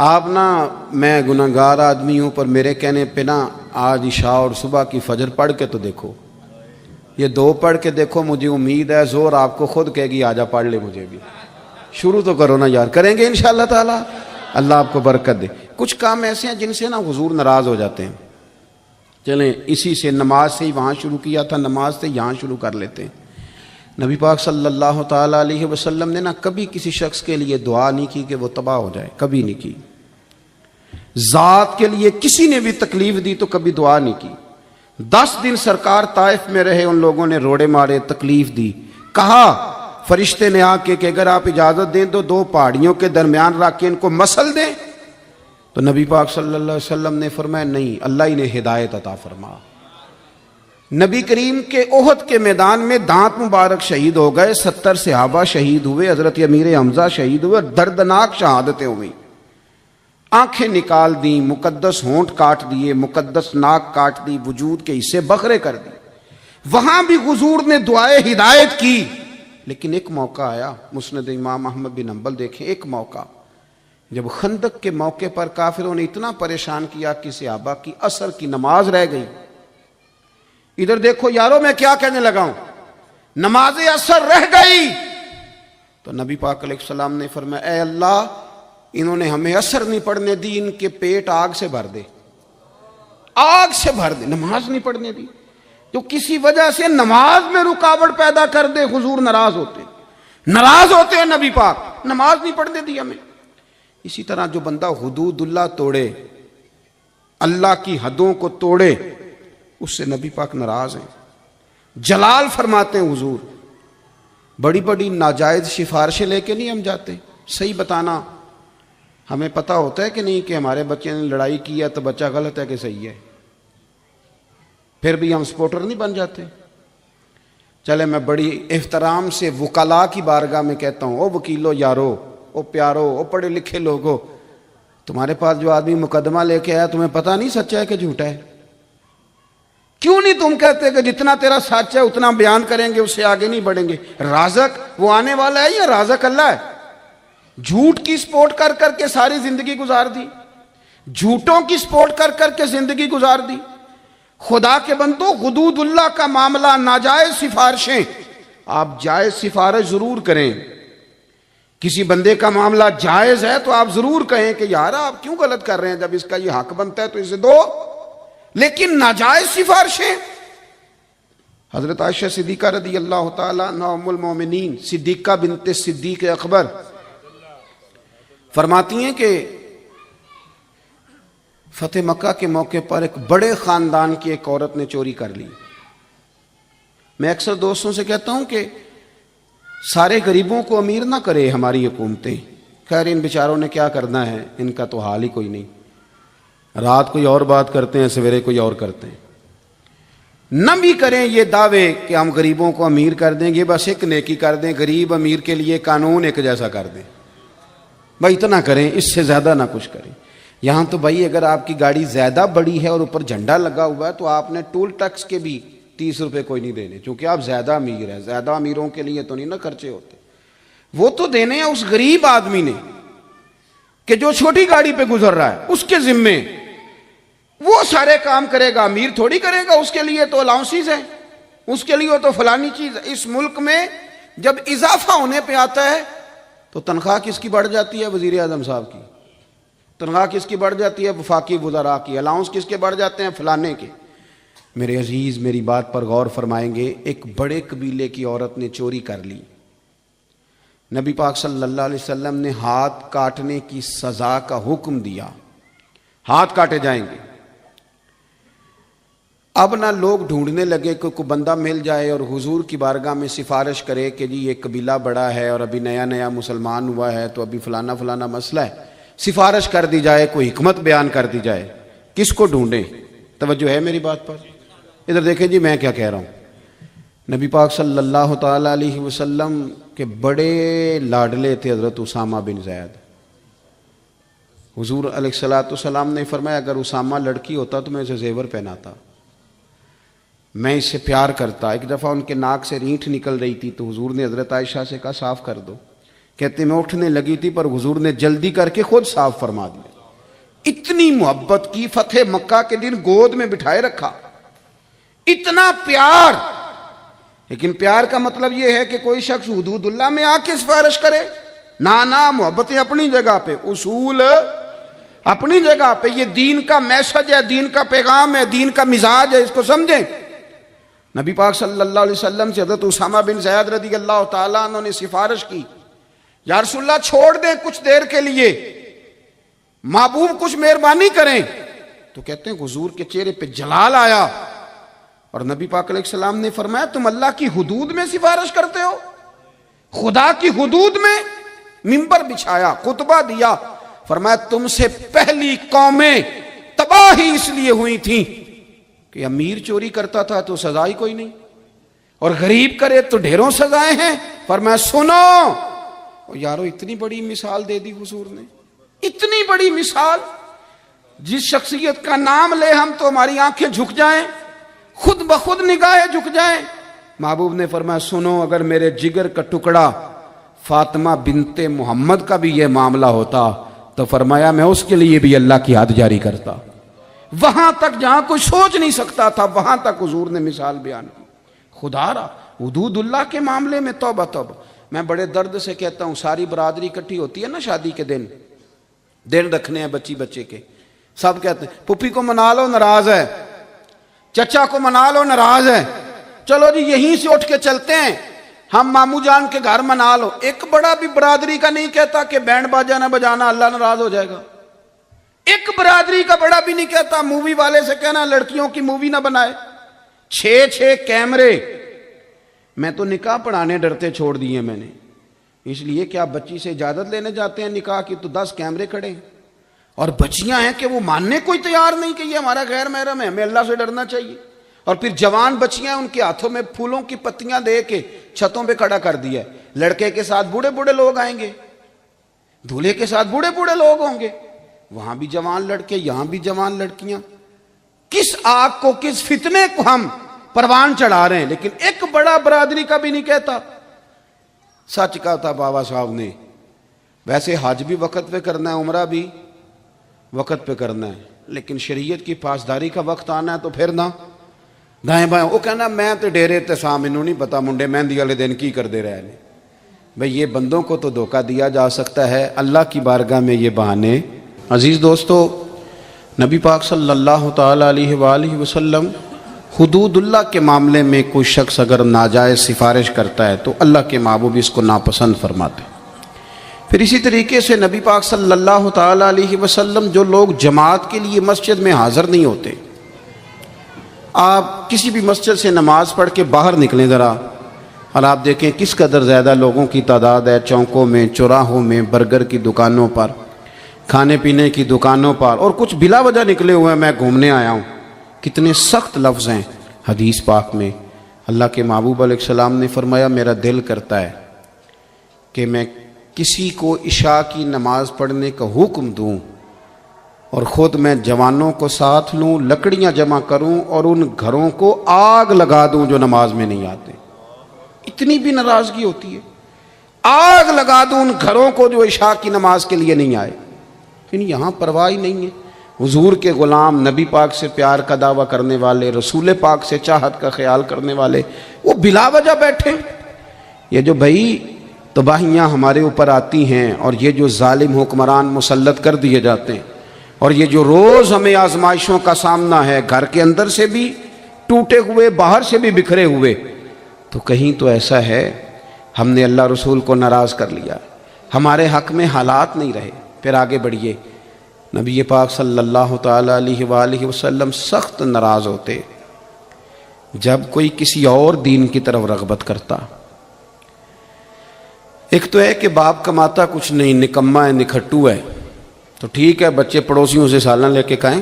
آپ نا، میں گناہگار آدمی ہوں، پر میرے کہنے پہ نا آج عشاء اور صبح کی فجر پڑھ کے تو دیکھو، یہ 2 پڑھ کے دیکھو، مجھے امید ہے زور آپ کو خود کہے گی آجا پڑھ لے مجھے بھی۔ شروع تو کرو نا یار، کریں گے انشاءاللہ تعالی۔ اللہ آپ کو برکت دے۔ کچھ کام ایسے ہیں جن سے نا حضور ناراض ہو جاتے ہیں۔ چلیں اسی سے، نماز سے ہی وہاں شروع کیا تھا، نماز سے یہاں شروع کر لیتے ہیں۔ نبی پاک صلی اللہ تعالیٰ علیہ وسلم نے نا کبھی کسی شخص کے لیے دعا نہیں کی کہ وہ تباہ ہو جائے، کبھی نہیں کی۔ ذات کے لیے کسی نے بھی تکلیف دی تو کبھی دعا نہیں کی۔ 10 دن سرکار طائف میں رہے، ان لوگوں نے روڑے مارے، تکلیف دی، کہا فرشتے نے آ کے کہ اگر آپ اجازت دیں تو 2 پہاڑیوں کے درمیان رکھ کے ان کو مسل دیں، تو نبی پاک صلی اللہ علیہ وسلم نے فرمایا نہیں، اللہ ہی نے ہدایت عطا فرما۔ نبی کریم کے احد کے میدان میں دانت مبارک شہید ہو گئے، 70 صحابہ شہید ہوئے، حضرت امیر حمزہ شہید ہوئے، دردناک شہادتیں ہوئیں، آنکھیں نکال دیں، مقدس ہونٹ کاٹ دیے، مقدس ناک کاٹ دی، وجود کے حصے بکھرے کر دی۔ وہاں بھی حضور نے دعائے ہدایت کی، لیکن ایک موقع آیا، مسند امام احمد بن حنبل دیکھیں، ایک موقع جب خندق کے موقع پر کافروں نے اتنا پریشان کیا کہ صحابہ کی عصر کی نماز رہ گئی۔ ادھر دیکھو یارو، میں کیا کہنے لگا ہوں، نماز عصر رہ گئی تو نبی پاک علیہ السلام نے فرمایا اے اللہ، انہوں نے ہمیں عصر نہیں پڑھنے دی، ان کے پیٹ آگ سے بھر دے، آگ سے بھر دے، نماز نہیں پڑھنے دی۔ جو کسی وجہ سے نماز میں رکاوٹ پیدا کر دے، حضور ناراض ہوتے ہیں نبی پاک، نماز نہیں پڑھنے دی ہمیں۔ اسی طرح جو بندہ حدود اللہ توڑے، اللہ کی حدوں کو توڑے، اس سے نبی پاک ناراض ہیں۔ جلال فرماتے ہیں حضور، بڑی بڑی ناجائز سفارشیں لے کے نہیں ہم جاتے، صحیح بتانا ہمیں پتہ ہوتا ہے کہ نہیں کہ ہمارے بچے نے لڑائی کی ہے تو بچہ غلط ہے کہ صحیح ہے، پھر بھی ہم سپورٹر نہیں بن جاتے۔ چلے میں بڑی احترام سے وکلاء کی بارگاہ میں کہتا ہوں، او وکیلو یارو، او پیارو، او پڑھے لکھے لوگو، تمہارے پاس جو آدمی مقدمہ لے کے آیا تمہیں پتہ نہیں سچا ہے کہ جھوٹا ہے؟ کیوں نہیں تم کہتے کہ جتنا تیرا سچ ہے اتنا بیان کریں گے، اس سے آگے نہیں بڑھیں گے؟ رازق وہ آنے والا ہے یا رازق اللہ ہے؟ جھوٹ کی سپورٹ کر کر کے ساری زندگی گزار دی، جھوٹوں کی سپورٹ کر کر کے زندگی گزار دی۔ خدا کے بندو، حدود اللہ کا معاملہ، ناجائز سفارشیں، آپ جائز سفارش ضرور کریں۔ کسی بندے کا معاملہ جائز ہے تو آپ ضرور کہیں کہ یار آپ کیوں غلط کر رہے ہیں، جب اس کا یہ حق بنتا ہے تو اسے دو۔ لیکن ناجائز سفارشیں، حضرت عائشہ صدیقہ رضی اللہ تعالیٰ عنہ ام المومنین صدیقہ بنت صدیق اکبر فرماتی ہیں کہ فتح مکہ کے موقع پر ایک بڑے خاندان کی ایک عورت نے چوری کر لی۔ میں اکثر دوستوں سے کہتا ہوں کہ سارے غریبوں کو امیر نہ کرے ہماری حکومتیں، خیر ان بیچاروں نے کیا کرنا ہے، ان کا تو حال ہی کوئی نہیں۔ رات کوئی اور بات کرتے ہیں، سویرے کوئی اور کرتے ہیں۔ نہ بھی کریں یہ دعوے کہ ہم غریبوں کو امیر کر دیں گے، بس ایک نیکی کر دیں، غریب امیر کے لیے قانون ایک جیسا کر دیں، بھائی اتنا کریں، اس سے زیادہ نہ کچھ کریں۔ یہاں تو بھائی اگر آپ کی گاڑی زیادہ بڑی ہے اور اوپر جھنڈا لگا ہوا ہے تو آپ نے ٹول ٹیکس کے بھی 30 روپے کوئی نہیں دینے، چونکہ آپ زیادہ امیر ہیں۔ زیادہ امیروں کے لیے تو نہیں نہ خرچے ہوتے، وہ تو دینے ہیں اس غریب آدمی نے کہ جو چھوٹی گاڑی پہ گزر رہا ہے، اس کے ذمے وہ سارے کام کرے گا، امیر تھوڑی کرے گا، اس کے لیے تو الاؤنسز ہیں، اس کے لیے تو فلانی چیز ہے۔ اس ملک میں جب اضافہ ہونے پہ آتا ہے تو تنخواہ کس کی بڑھ جاتی ہے؟ وزیر اعظم صاحب کی تنخواہ کس کی بڑھ جاتی ہے؟ وفاقی وزراء کی۔ الاؤنس کس کے بڑھ جاتے ہیں؟ فلانے کے۔ میرے عزیز میری بات پر غور فرمائیں گے، ایک بڑے قبیلے کی عورت نے چوری کر لی، نبی پاک صلی اللہ علیہ وسلم نے ہاتھ کاٹنے کی سزا کا حکم دیا، ہاتھ کاٹے جائیں گے۔ اب نہ لوگ ڈھونڈنے لگے کہ کوئی بندہ مل جائے اور حضور کی بارگاہ میں سفارش کرے کہ جی یہ قبیلہ بڑا ہے اور ابھی نیا نیا مسلمان ہوا ہے تو ابھی فلانا فلانا مسئلہ ہے، سفارش کر دی جائے، کوئی حکمت بیان کر دی جائے۔ کس کو ڈھونڈیں؟ توجہ ہے میری بات پر؟ ادھر دیکھیں جی میں کیا کہہ رہا ہوں۔ نبی پاک صلی اللہ تعالی علیہ وسلم کے بڑے لاڈلے تھے حضرت اسامہ بن زید۔ حضور علیہ الصلوۃ والسلام نے فرمایا اگر اسامہ لڑکی ہوتا تو میں اسے زیور پہناتا، میں اس سے پیار کرتا۔ ایک دفعہ ان کے ناک سے رینٹھ نکل رہی تھی تو حضور نے حضرت عائشہ سے کہا صاف کر دو، کہتے میں اٹھنے لگی تھی پر حضور نے جلدی کر کے خود صاف فرما دیا۔ اتنی محبت کی، فتح مکہ کے دن گود میں بٹھائے رکھا، اتنا پیار۔ لیکن پیار کا مطلب یہ ہے کہ کوئی شخص حدود اللہ میں آ کے سفارش کرے؟ نہ، محبتیں اپنی جگہ پہ، اصول اپنی جگہ پہ۔ یہ دین کا میسج ہے، دین کا پیغام ہے، دین کا مزاج ہے، اس کو سمجھیں۔ نبی پاک صلی اللہ علیہ وسلم سے حضرت اسامہ بن زید رضی اللہ تعالیٰ عنہ نے سفارش کی، یا رسول اللہ چھوڑ دیں کچھ دیر کے لیے، محبوب کچھ مہربانی کریں۔ تو کہتے ہیں حضور کے چہرے پہ جلال آیا اور نبی پاک علیہ السلام نے فرمایا تم اللہ کی حدود میں سفارش کرتے ہو؟ خدا کی حدود میں؟ منبر بچھایا، خطبہ دیا، فرمایا تم سے پہلی قومیں تباہ ہی اس لیے ہوئی تھیں کہ امیر چوری کرتا تھا تو سزا ہی کوئی نہیں، اور غریب کرے تو ڈھیروں سزائیں ہیں۔ فرمایا سنو یارو، اتنی بڑی مثال دے دی حضور نے، اتنی بڑی مثال، جس شخصیت کا نام لے ہم تو ہماری آنکھیں جھک جائیں، خود بخود نگاہیں جھک جائیں۔ محبوب نے فرمایا سنو، اگر میرے جگر کا ٹکڑا فاطمہ بنت محمد کا بھی یہ معاملہ ہوتا تو فرمایا میں اس کے لیے بھی اللہ کی حد جاری کرتا۔ وہاں تک جہاں کوئی سوچ نہیں سکتا تھا، وہاں تک حضور نے مثال بیان کی۔ خدا را حدود اللہ کے معاملے میں توبہ توبہ۔ میں بڑے درد سے کہتا ہوں، ساری برادری اکٹھی ہوتی ہے نا شادی کے دن رکھنے ہیں بچے کے، سب کہتے ہیں پھپھی کو منا لو ناراض ہے، چچا کو منا لو ناراض ہے، چلو جی یہیں سے اٹھ کے چلتے ہیں ہم ماموں جان کے گھر منا لو۔ ایک بڑا بھی برادری کا نہیں کہتا کہ بینڈ باجا نہ بجانا اللہ ناراض ہو جائے گا۔ ایک برادری کا بڑا بھی نہیں کہتا، مووی والے سے کہنا لڑکیوں کی مووی نہ بنائے۔ 6 کیمرے، میں تو نکاح پڑھانے ڈرتے چھوڑ دیے میں نے، اس لیے کہ آپ بچی سے اجازت لینے جاتے ہیں نکاح کی تو 10 کیمرے کھڑے ہیں، اور بچیاں ہیں کہ وہ ماننے کوئی تیار نہیں کہ یہ ہمارا غیر محرم ہے، ہمیں اللہ سے ڈرنا چاہیے۔ اور پھر جوان بچیاں ان کے ہاتھوں میں پھولوں کی پتیاں دے کے چھتوں پہ کھڑا کر دیا ہے۔ لڑکے کے ساتھ بوڑھے لوگ آئیں گے، دولہے کے ساتھ بوڑھے لوگ ہوں گے، وہاں بھی جوان لڑکے، یہاں بھی جوان لڑکیاں۔ کس آگ کو، کس فتنے کو ہم پروان چڑھا رہے ہیں؟ لیکن ایک بڑا برادری کا بھی نہیں کہتا۔ سچ کہا تھا بابا صاحب نے، ویسے حج بھی وقت پہ کرنا ہے، عمرہ بھی وقت پہ کرنا ہے، لیکن شریعت کی پاسداری کا وقت آنا ہے تو پھر نہ دائیں بائیں۔ وہ کہنا میں تو ڈیرے تے سا، مینوں نہیں پتا منڈے مہندی والے دن کی کر دے رہے ہیں۔ بھئی یہ بندوں کو تو دھوکہ دیا جا سکتا ہے، اللہ کی بارگاہ میں یہ بہانے۔ عزیز دوستو، نبی پاک صلی اللہ تعالی علیہ وآلہ وسلم حدود اللہ کے معاملے میں کوئی شخص اگر ناجائز سفارش کرتا ہے تو اللہ کے محبوب اس کو ناپسند فرماتے ہیں۔ پھر اسی طریقے سے نبی پاک صلی اللہ تعالی علیہ وسلم جو لوگ جماعت کے لیے مسجد میں حاضر نہیں ہوتے، آپ کسی بھی مسجد سے نماز پڑھ کے باہر نکلیں ذرا اور آپ دیکھیں کس قدر زیادہ لوگوں کی تعداد ہے، چوکوں میں، چوراہوں میں، برگر کی دکانوں پر، کھانے پینے کی دکانوں پر، اور کچھ بلا وجہ نکلے ہوئے میں گھومنے آیا ہوں. کتنے سخت لفظ ہیں حدیث پاک میں. اللہ کے محبوب علیہ السلام نے فرمایا میرا دل کرتا ہے کہ میں کسی کو عشاء کی نماز پڑھنے کا حکم دوں اور خود میں جوانوں کو ساتھ لوں، لکڑیاں جمع کروں اور ان گھروں کو آگ لگا دوں جو نماز میں نہیں آتے. اتنی بھی ناراضگی ہوتی ہے. آگ لگا دوں ان گھروں کو جو عشاء کی نماز کے لیے نہیں آئے. لیکن یہاں پرواہ ہی نہیں ہے. حضور کے غلام، نبی پاک سے پیار کا دعویٰ کرنے والے، رسول پاک سے چاہت کا خیال کرنے والے، وہ بلا وجہ بیٹھے. یہ جو بھائی تباہیاں ہمارے اوپر آتی ہیں اور یہ جو ظالم حکمران مسلط کر دیے جاتے ہیں اور یہ جو روز ہمیں آزمائشوں کا سامنا ہے، گھر کے اندر سے بھی ٹوٹے ہوئے، باہر سے بھی بکھرے ہوئے، تو کہیں تو ایسا ہے ہم نے اللہ رسول کو ناراض کر لیا، ہمارے حق میں حالات نہیں رہے. پھر آگے بڑھیے. نبی پاک صلی اللہ تعالیٰ علیہ وآلہ وسلم سخت ناراض ہوتے جب کوئی کسی اور دین کی طرف رغبت کرتا. ایک تو ہے کہ باپ کماتا کچھ نہیں، نکما ہے، نکھٹو ہے، تو ٹھیک ہے بچے پڑوسیوں سے سالن لے کے کھائیں.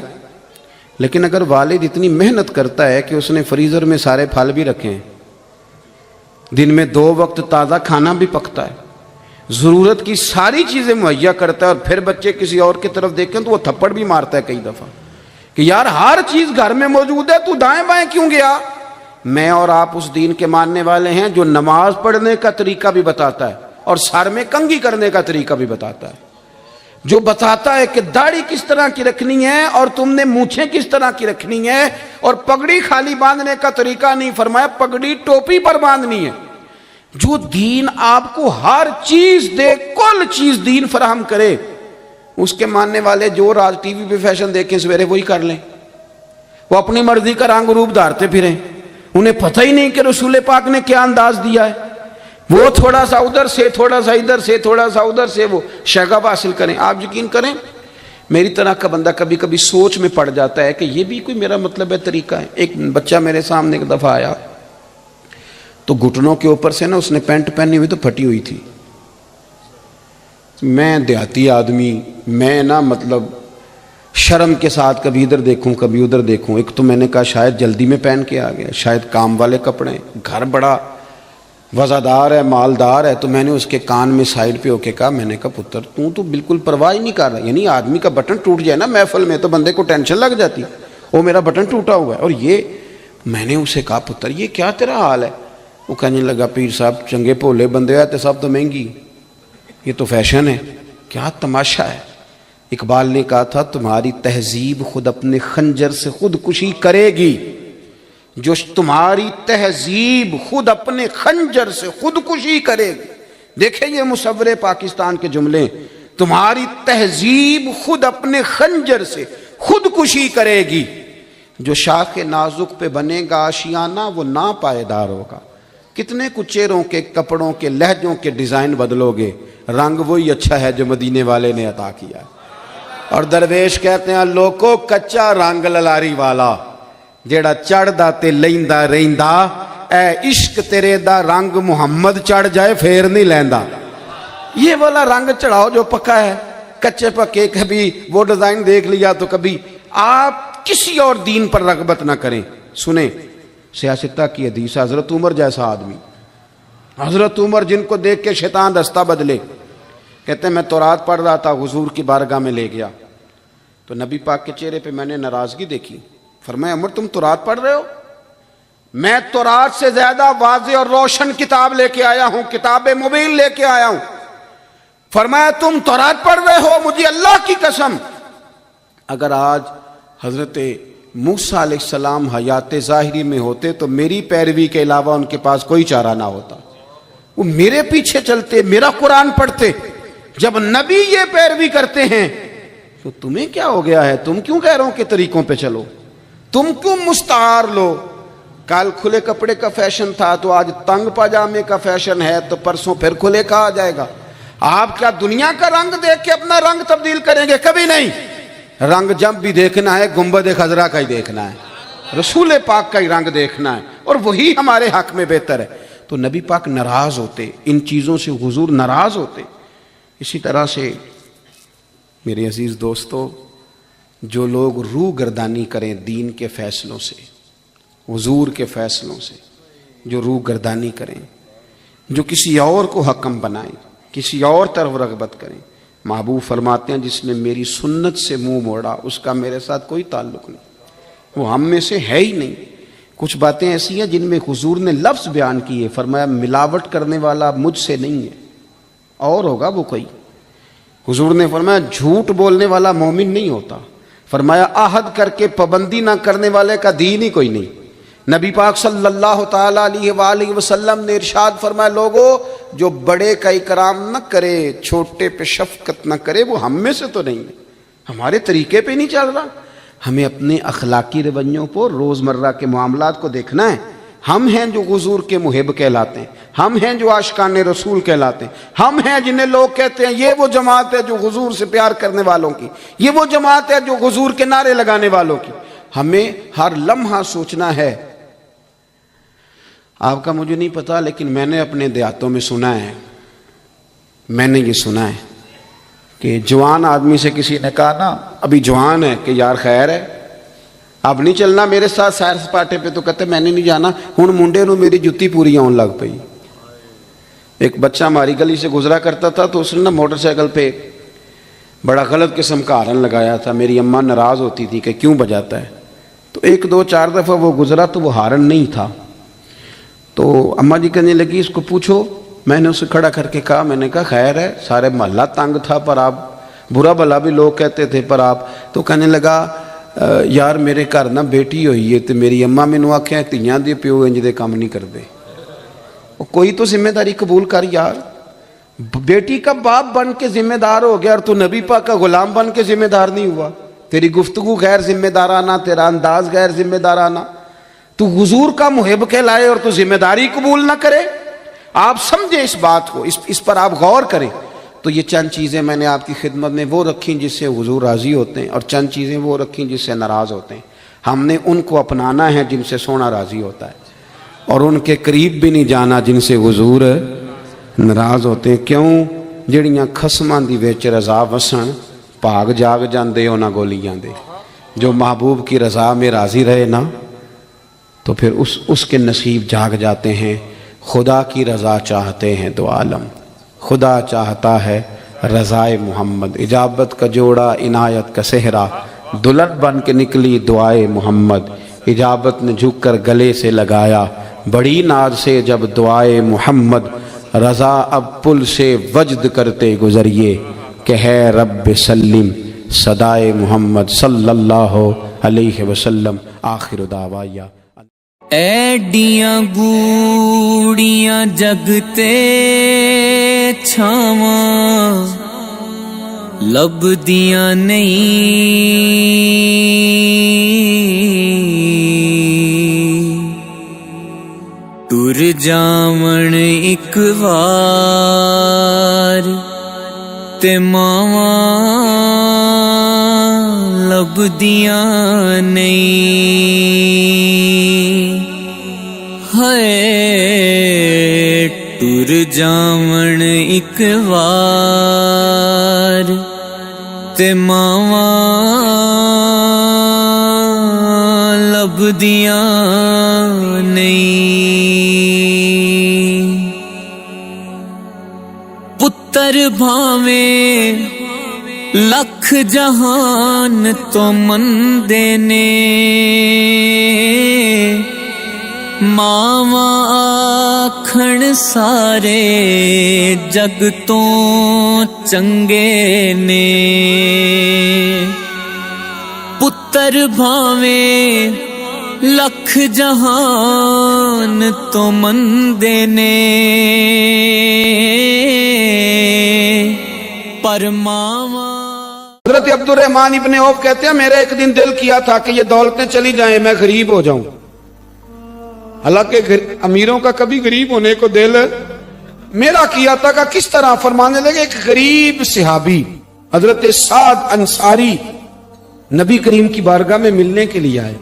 لیکن اگر والد اتنی محنت کرتا ہے کہ اس نے فریزر میں سارے پھل بھی رکھے ہیں، دن میں 2 وقت تازہ کھانا بھی پکتا ہے، ضرورت کی ساری چیزیں مہیا کرتا ہے، اور پھر بچے کسی اور کی طرف دیکھیں تو وہ تھپڑ بھی مارتا ہے کئی دفعہ کہ یار ہر چیز گھر میں موجود ہے، تو دائیں بائیں کیوں گیا. میں اور آپ اس دین کے ماننے والے ہیں جو نماز پڑھنے کا طریقہ بھی بتاتا ہے اور سر میں کنگھی کرنے کا طریقہ بھی بتاتا ہے، جو بتاتا ہے کہ داڑھی کس طرح کی رکھنی ہے اور تم نے مونچھیں کس طرح کی رکھنی ہے، اور پگڑی خالی باندھنے کا طریقہ نہیں فرمایا، پگڑی ٹوپی پر باندھنی ہے. جو دین آپ کو ہر چیز دے، کل چیز دین فراہم کرے، اس کے ماننے والے جو راج ٹی وی پہ فیشن دیکھیں سویرے وہی کر لیں. وہ اپنی مرضی کا رنگ روپ دھارتے پھریں، انہیں پتہ ہی نہیں کہ رسول پاک نے کیا انداز دیا ہے. وہ تھوڑا سا ادھر سے، تھوڑا سا ادھر سے، تھوڑا سا ادھر سے وہ شغف حاصل کریں. آپ یقین کریں میری طرح کا بندہ کبھی کبھی سوچ میں پڑ جاتا ہے کہ یہ بھی کوئی میرا مطلب ہے طریقہ ہے. ایک بچہ میرے سامنے ایک دفعہ آیا تو گھٹنوں کے اوپر سے نا اس نے پینٹ پہنی ہوئی تو پھٹی ہوئی تھی. میں دیہاتی آدمی، میں نا مطلب شرم کے ساتھ کبھی ادھر دیکھوں کبھی ادھر دیکھوں. ایک تو میں نے کہا شاید جلدی میں پہن کے آ گیا، شاید کام والے کپڑے ہیں، گھر بڑا وزادار ہے، مالدار ہے. تو میں نے اس کے کان میں سائیڈ پہ ہو کے کہا، میں نے کہا پتر تو بالکل پرواہ ہی نہیں کر رہا. یعنی آدمی کا بٹن ٹوٹ جائے نا محفل میں تو بندے کو ٹینشن لگ جاتی، وہ میرا بٹن ٹوٹا ہوا ہے. اور یہ میں نے اسے کہا پتر یہ کیا تیرا حال ہے؟ وہ کہنے لگا پیر صاحب چنگے بھولے بندے آتے سب تو مہنگی، یہ تو فیشن ہے. کیا تماشا ہے. اقبال نے کہا تھا تمہاری تہذیب خود اپنے خنجر سے خودکشی کرے گی، جو تمہاری تہذیب خود اپنے خنجر سے خودکشی کرے گی. دیکھیں یہ مصور پاکستان کے جملے، تمہاری تہذیب خود اپنے خنجر سے خودکشی کرے گی، جو شاخ نازک پہ بنے گا آشیانہ وہ نا پائیدار ہوگا. کتنے کچھ چہروں کے کپڑوں کے لہجوں کے ڈیزائن بدلو گے، رنگ وہی اچھا ہے جو مدینے والے نے عطا کیا. اور درویش کہتے ہیں لوکو کچا رنگ للاری والا جیڑا چڑھ دا تے لیندا ریندا، اے عشق تیرے دا رنگ محمد چڑھ جائے پھر نہیں لیندا. یہ والا رنگ چڑھاؤ جو پکا ہے، کچے پکے کبھی وہ ڈیزائن دیکھ لیا تو کبھی. آپ کسی اور دین پر رغبت نہ کریں. سنیں سیاستہ کی حدیث، حضرت عمر جیسا آدمی، حضرت عمر جن کو دیکھ کے شیطان رستہ بدلے، کہتے ہیں میں تورات پڑھ رہا تھا، حضور کی بارگاہ میں لے گیا تو نبی پاک کے چہرے پہ میں نے ناراضگی دیکھی. فرمایا عمر تم تورات پڑھ رہے ہو؟ میں تورات سے زیادہ واضح اور روشن کتاب لے کے آیا ہوں، کتاب مبین لے کے آیا ہوں. فرمایا تم تورات پڑھ رہے ہو؟ مجھے اللہ کی قسم اگر آج حضرت موسیٰ علیہ السلام حیات ظاہری میں ہوتے تو میری پیروی کے علاوہ ان کے پاس کوئی چارہ نہ ہوتا. وہ میرے پیچھے چلتے، میرا قرآن پڑھتے. جب نبی یہ پیروی کرتے ہیں تو تمہیں کیا ہو گیا ہے؟ تم کیوں غیروں کے طریقوں پہ چلو؟ تم کیوں مستعار لو؟ کل کھلے کپڑے کا فیشن تھا تو آج تنگ پاجامے کا فیشن ہے تو پرسوں پھر کھلے کا آ جائے گا. آپ کیا دنیا کا رنگ دیکھ کے اپنا رنگ تبدیل کریں گے؟ کبھی نہیں. رنگ جب بھی دیکھنا ہے گنبد خضرا کا ہی دیکھنا ہے، رسول پاک کا ہی رنگ دیکھنا ہے، اور وہی ہمارے حق میں بہتر ہے. تو نبی پاک ناراض ہوتے، ان چیزوں سے حضور ناراض ہوتے. اسی طرح سے میرے عزیز دوستو، جو لوگ روح گردانی کریں دین کے فیصلوں سے، حضور کے فیصلوں سے، جو روح گردانی کریں، جو کسی اور کو حکم بنائیں، کسی اور طرف رغبت کریں، محبوب فرماتے ہیں جس نے میری سنت سے منہ موڑا اس کا میرے ساتھ کوئی تعلق نہیں، وہ ہم میں سے ہے ہی نہیں۔ کچھ باتیں ایسی ہیں جن میں حضور نے لفظ بیان کیے، فرمایا ملاوٹ کرنے والا مجھ سے نہیں ہے، اور ہوگا وہ کوئی۔ حضور نے فرمایا جھوٹ بولنے والا مومن نہیں ہوتا، فرمایا عہد کر کے پابندی نہ کرنے والے کا دین ہی کوئی نہیں۔ نبی پاک صلی اللہ تعالیٰ علیہ وآلہ وسلم نے ارشاد فرمایا لوگو جو بڑے کا اکرام نہ کرے، چھوٹے پہ شفقت نہ کرے، وہ ہم میں سے تو نہیں ہے، ہمارے طریقے پہ نہیں چل رہا۔ ہمیں اپنے اخلاقی رویوں پر روزمرہ کے معاملات کو دیکھنا ہے۔ ہم ہیں جو حضور کے محب کہلاتے ہیں، ہم ہیں جو عاشقان رسول کہلاتے ہیں، ہم ہیں جنہیں لوگ کہتے ہیں یہ وہ جماعت ہے جو حضور سے پیار کرنے والوں کی، یہ وہ جماعت ہے جو حضور کے نعرے لگانے والوں کی۔ ہمیں ہر لمحہ سوچنا ہے۔ آپ کا مجھے نہیں پتا، لیکن میں نے اپنے دیہاتوں میں سنا ہے، میں نے یہ سنا ہے کہ جوان آدمی سے کسی نے کہا نا، ابھی جوان ہے، کہ یار خیر ہے اب نہیں چلنا میرے ساتھ سیر سپاٹے پہ، تو کہتے میں نے نہیں جانا، ہن منڈے نو میری جتی پوری آن لگ پئی۔ ایک بچہ ہماری گلی سے گزرا کرتا تھا تو اس نے نا موٹر سائیکل پہ بڑا غلط قسم کا ہارن لگایا تھا۔ میری اماں ناراض ہوتی تھی کہ کیوں بجاتا ہے، تو ایک دو چار دفعہ وہ گزرا تو وہ ہارن نہیں تھا، تو اماں جی کہنے لگی اس کو پوچھو۔ میں نے اسے کھڑا کر کے کہا، میں نے کہا خیر ہے، سارے محلہ تنگ تھا پر آپ، برا بھلا بھی لوگ کہتے تھے پر آپ، تو کہنے لگا یار میرے گھر نہ بیٹی ہوئی ہے تو میری اماں مینوں آکھیا تیاں دے پیو انج دے کام نہیں کردے، کوئی تو ذمہ داری قبول کر یار۔ بیٹی کا باپ بن کے ذمہ دار ہو گیا اور تو نبی پاک کا غلام بن کے ذمہ دار نہیں ہوا، تیری گفتگو غیر ذمہ دارانہ، تیرا انداز غیر ذمہ دارانہ، تو حضور کا محب کہلائے اور تو ذمہ داری قبول نہ کرے۔ آپ سمجھیں اس بات کو، اس پر آپ غور کریں۔ تو یہ چند چیزیں میں نے آپ کی خدمت میں وہ رکھیں جس سے حضور راضی ہوتے ہیں، اور چند چیزیں وہ رکھیں جس سے ناراض ہوتے ہیں۔ ہم نے ان کو اپنانا ہے جن سے سونا راضی ہوتا ہے، اور ان کے قریب بھی نہیں جانا جن سے حضور ناراض ہوتے ہیں۔ کیوں؟ جڑیاں خسماں دی وچ رضا وسن بھاگ جاگ جاندے انہاں گولی جاندے۔ جو محبوب کی رضا میں راضی رہے نا تو پھر اس کے نصیب جاگ جاتے ہیں۔ خدا کی رضا چاہتے ہیں دو عالم، خدا چاہتا ہے رضائے محمد، اجابت کا جوڑا عنایت کا صحرا، دلہن بن کے نکلی دعائے محمد، اجابت نے جھک کر گلے سے لگایا بڑی ناز سے جب دعائے محمد، رضا اب پل سے وجد کرتے گزریے کہ ہے رب سلم صدائے محمد صلی اللہ علیہ وسلم۔ آخر دعوایا ایڈیاں گوڑیاں جگتے چھاواں لبدیاں نہیں، ٹر جاون ایک وار تے ماواں لبدیاں نہیں، ہائے ٹر جاون ایک وار تے ماواں لبدیاں نہیں، پتر بھاویں لکھ جہان تو مندے نے، ماواں آکھن سارے جگ تو چنگے نے، پتر بھاویں لکھ جہان تو مندے نے، پر ماواں۔ حضرت عبد الرحمن ابن عوف کہتے ہیں میرا ایک دن دل کیا تھا کہ یہ دولتیں چلی جائیں میں غریب ہو جاؤں، حالانکہ امیروں کا کبھی غریب ہونے کو دل میرا کیا تھا کہ کس طرح؟ فرمانے لگے ایک غریب صحابی حضرت سعد انصاری نبی کریم کی بارگاہ میں ملنے کے لیے آئے۔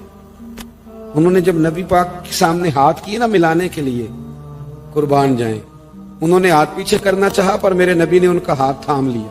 انہوں نے جب نبی پاک کے سامنے ہاتھ کیے نا ملانے کے لیے، قربان جائیں، انہوں نے ہاتھ پیچھے کرنا چاہا پر میرے نبی نے ان کا ہاتھ تھام لیا۔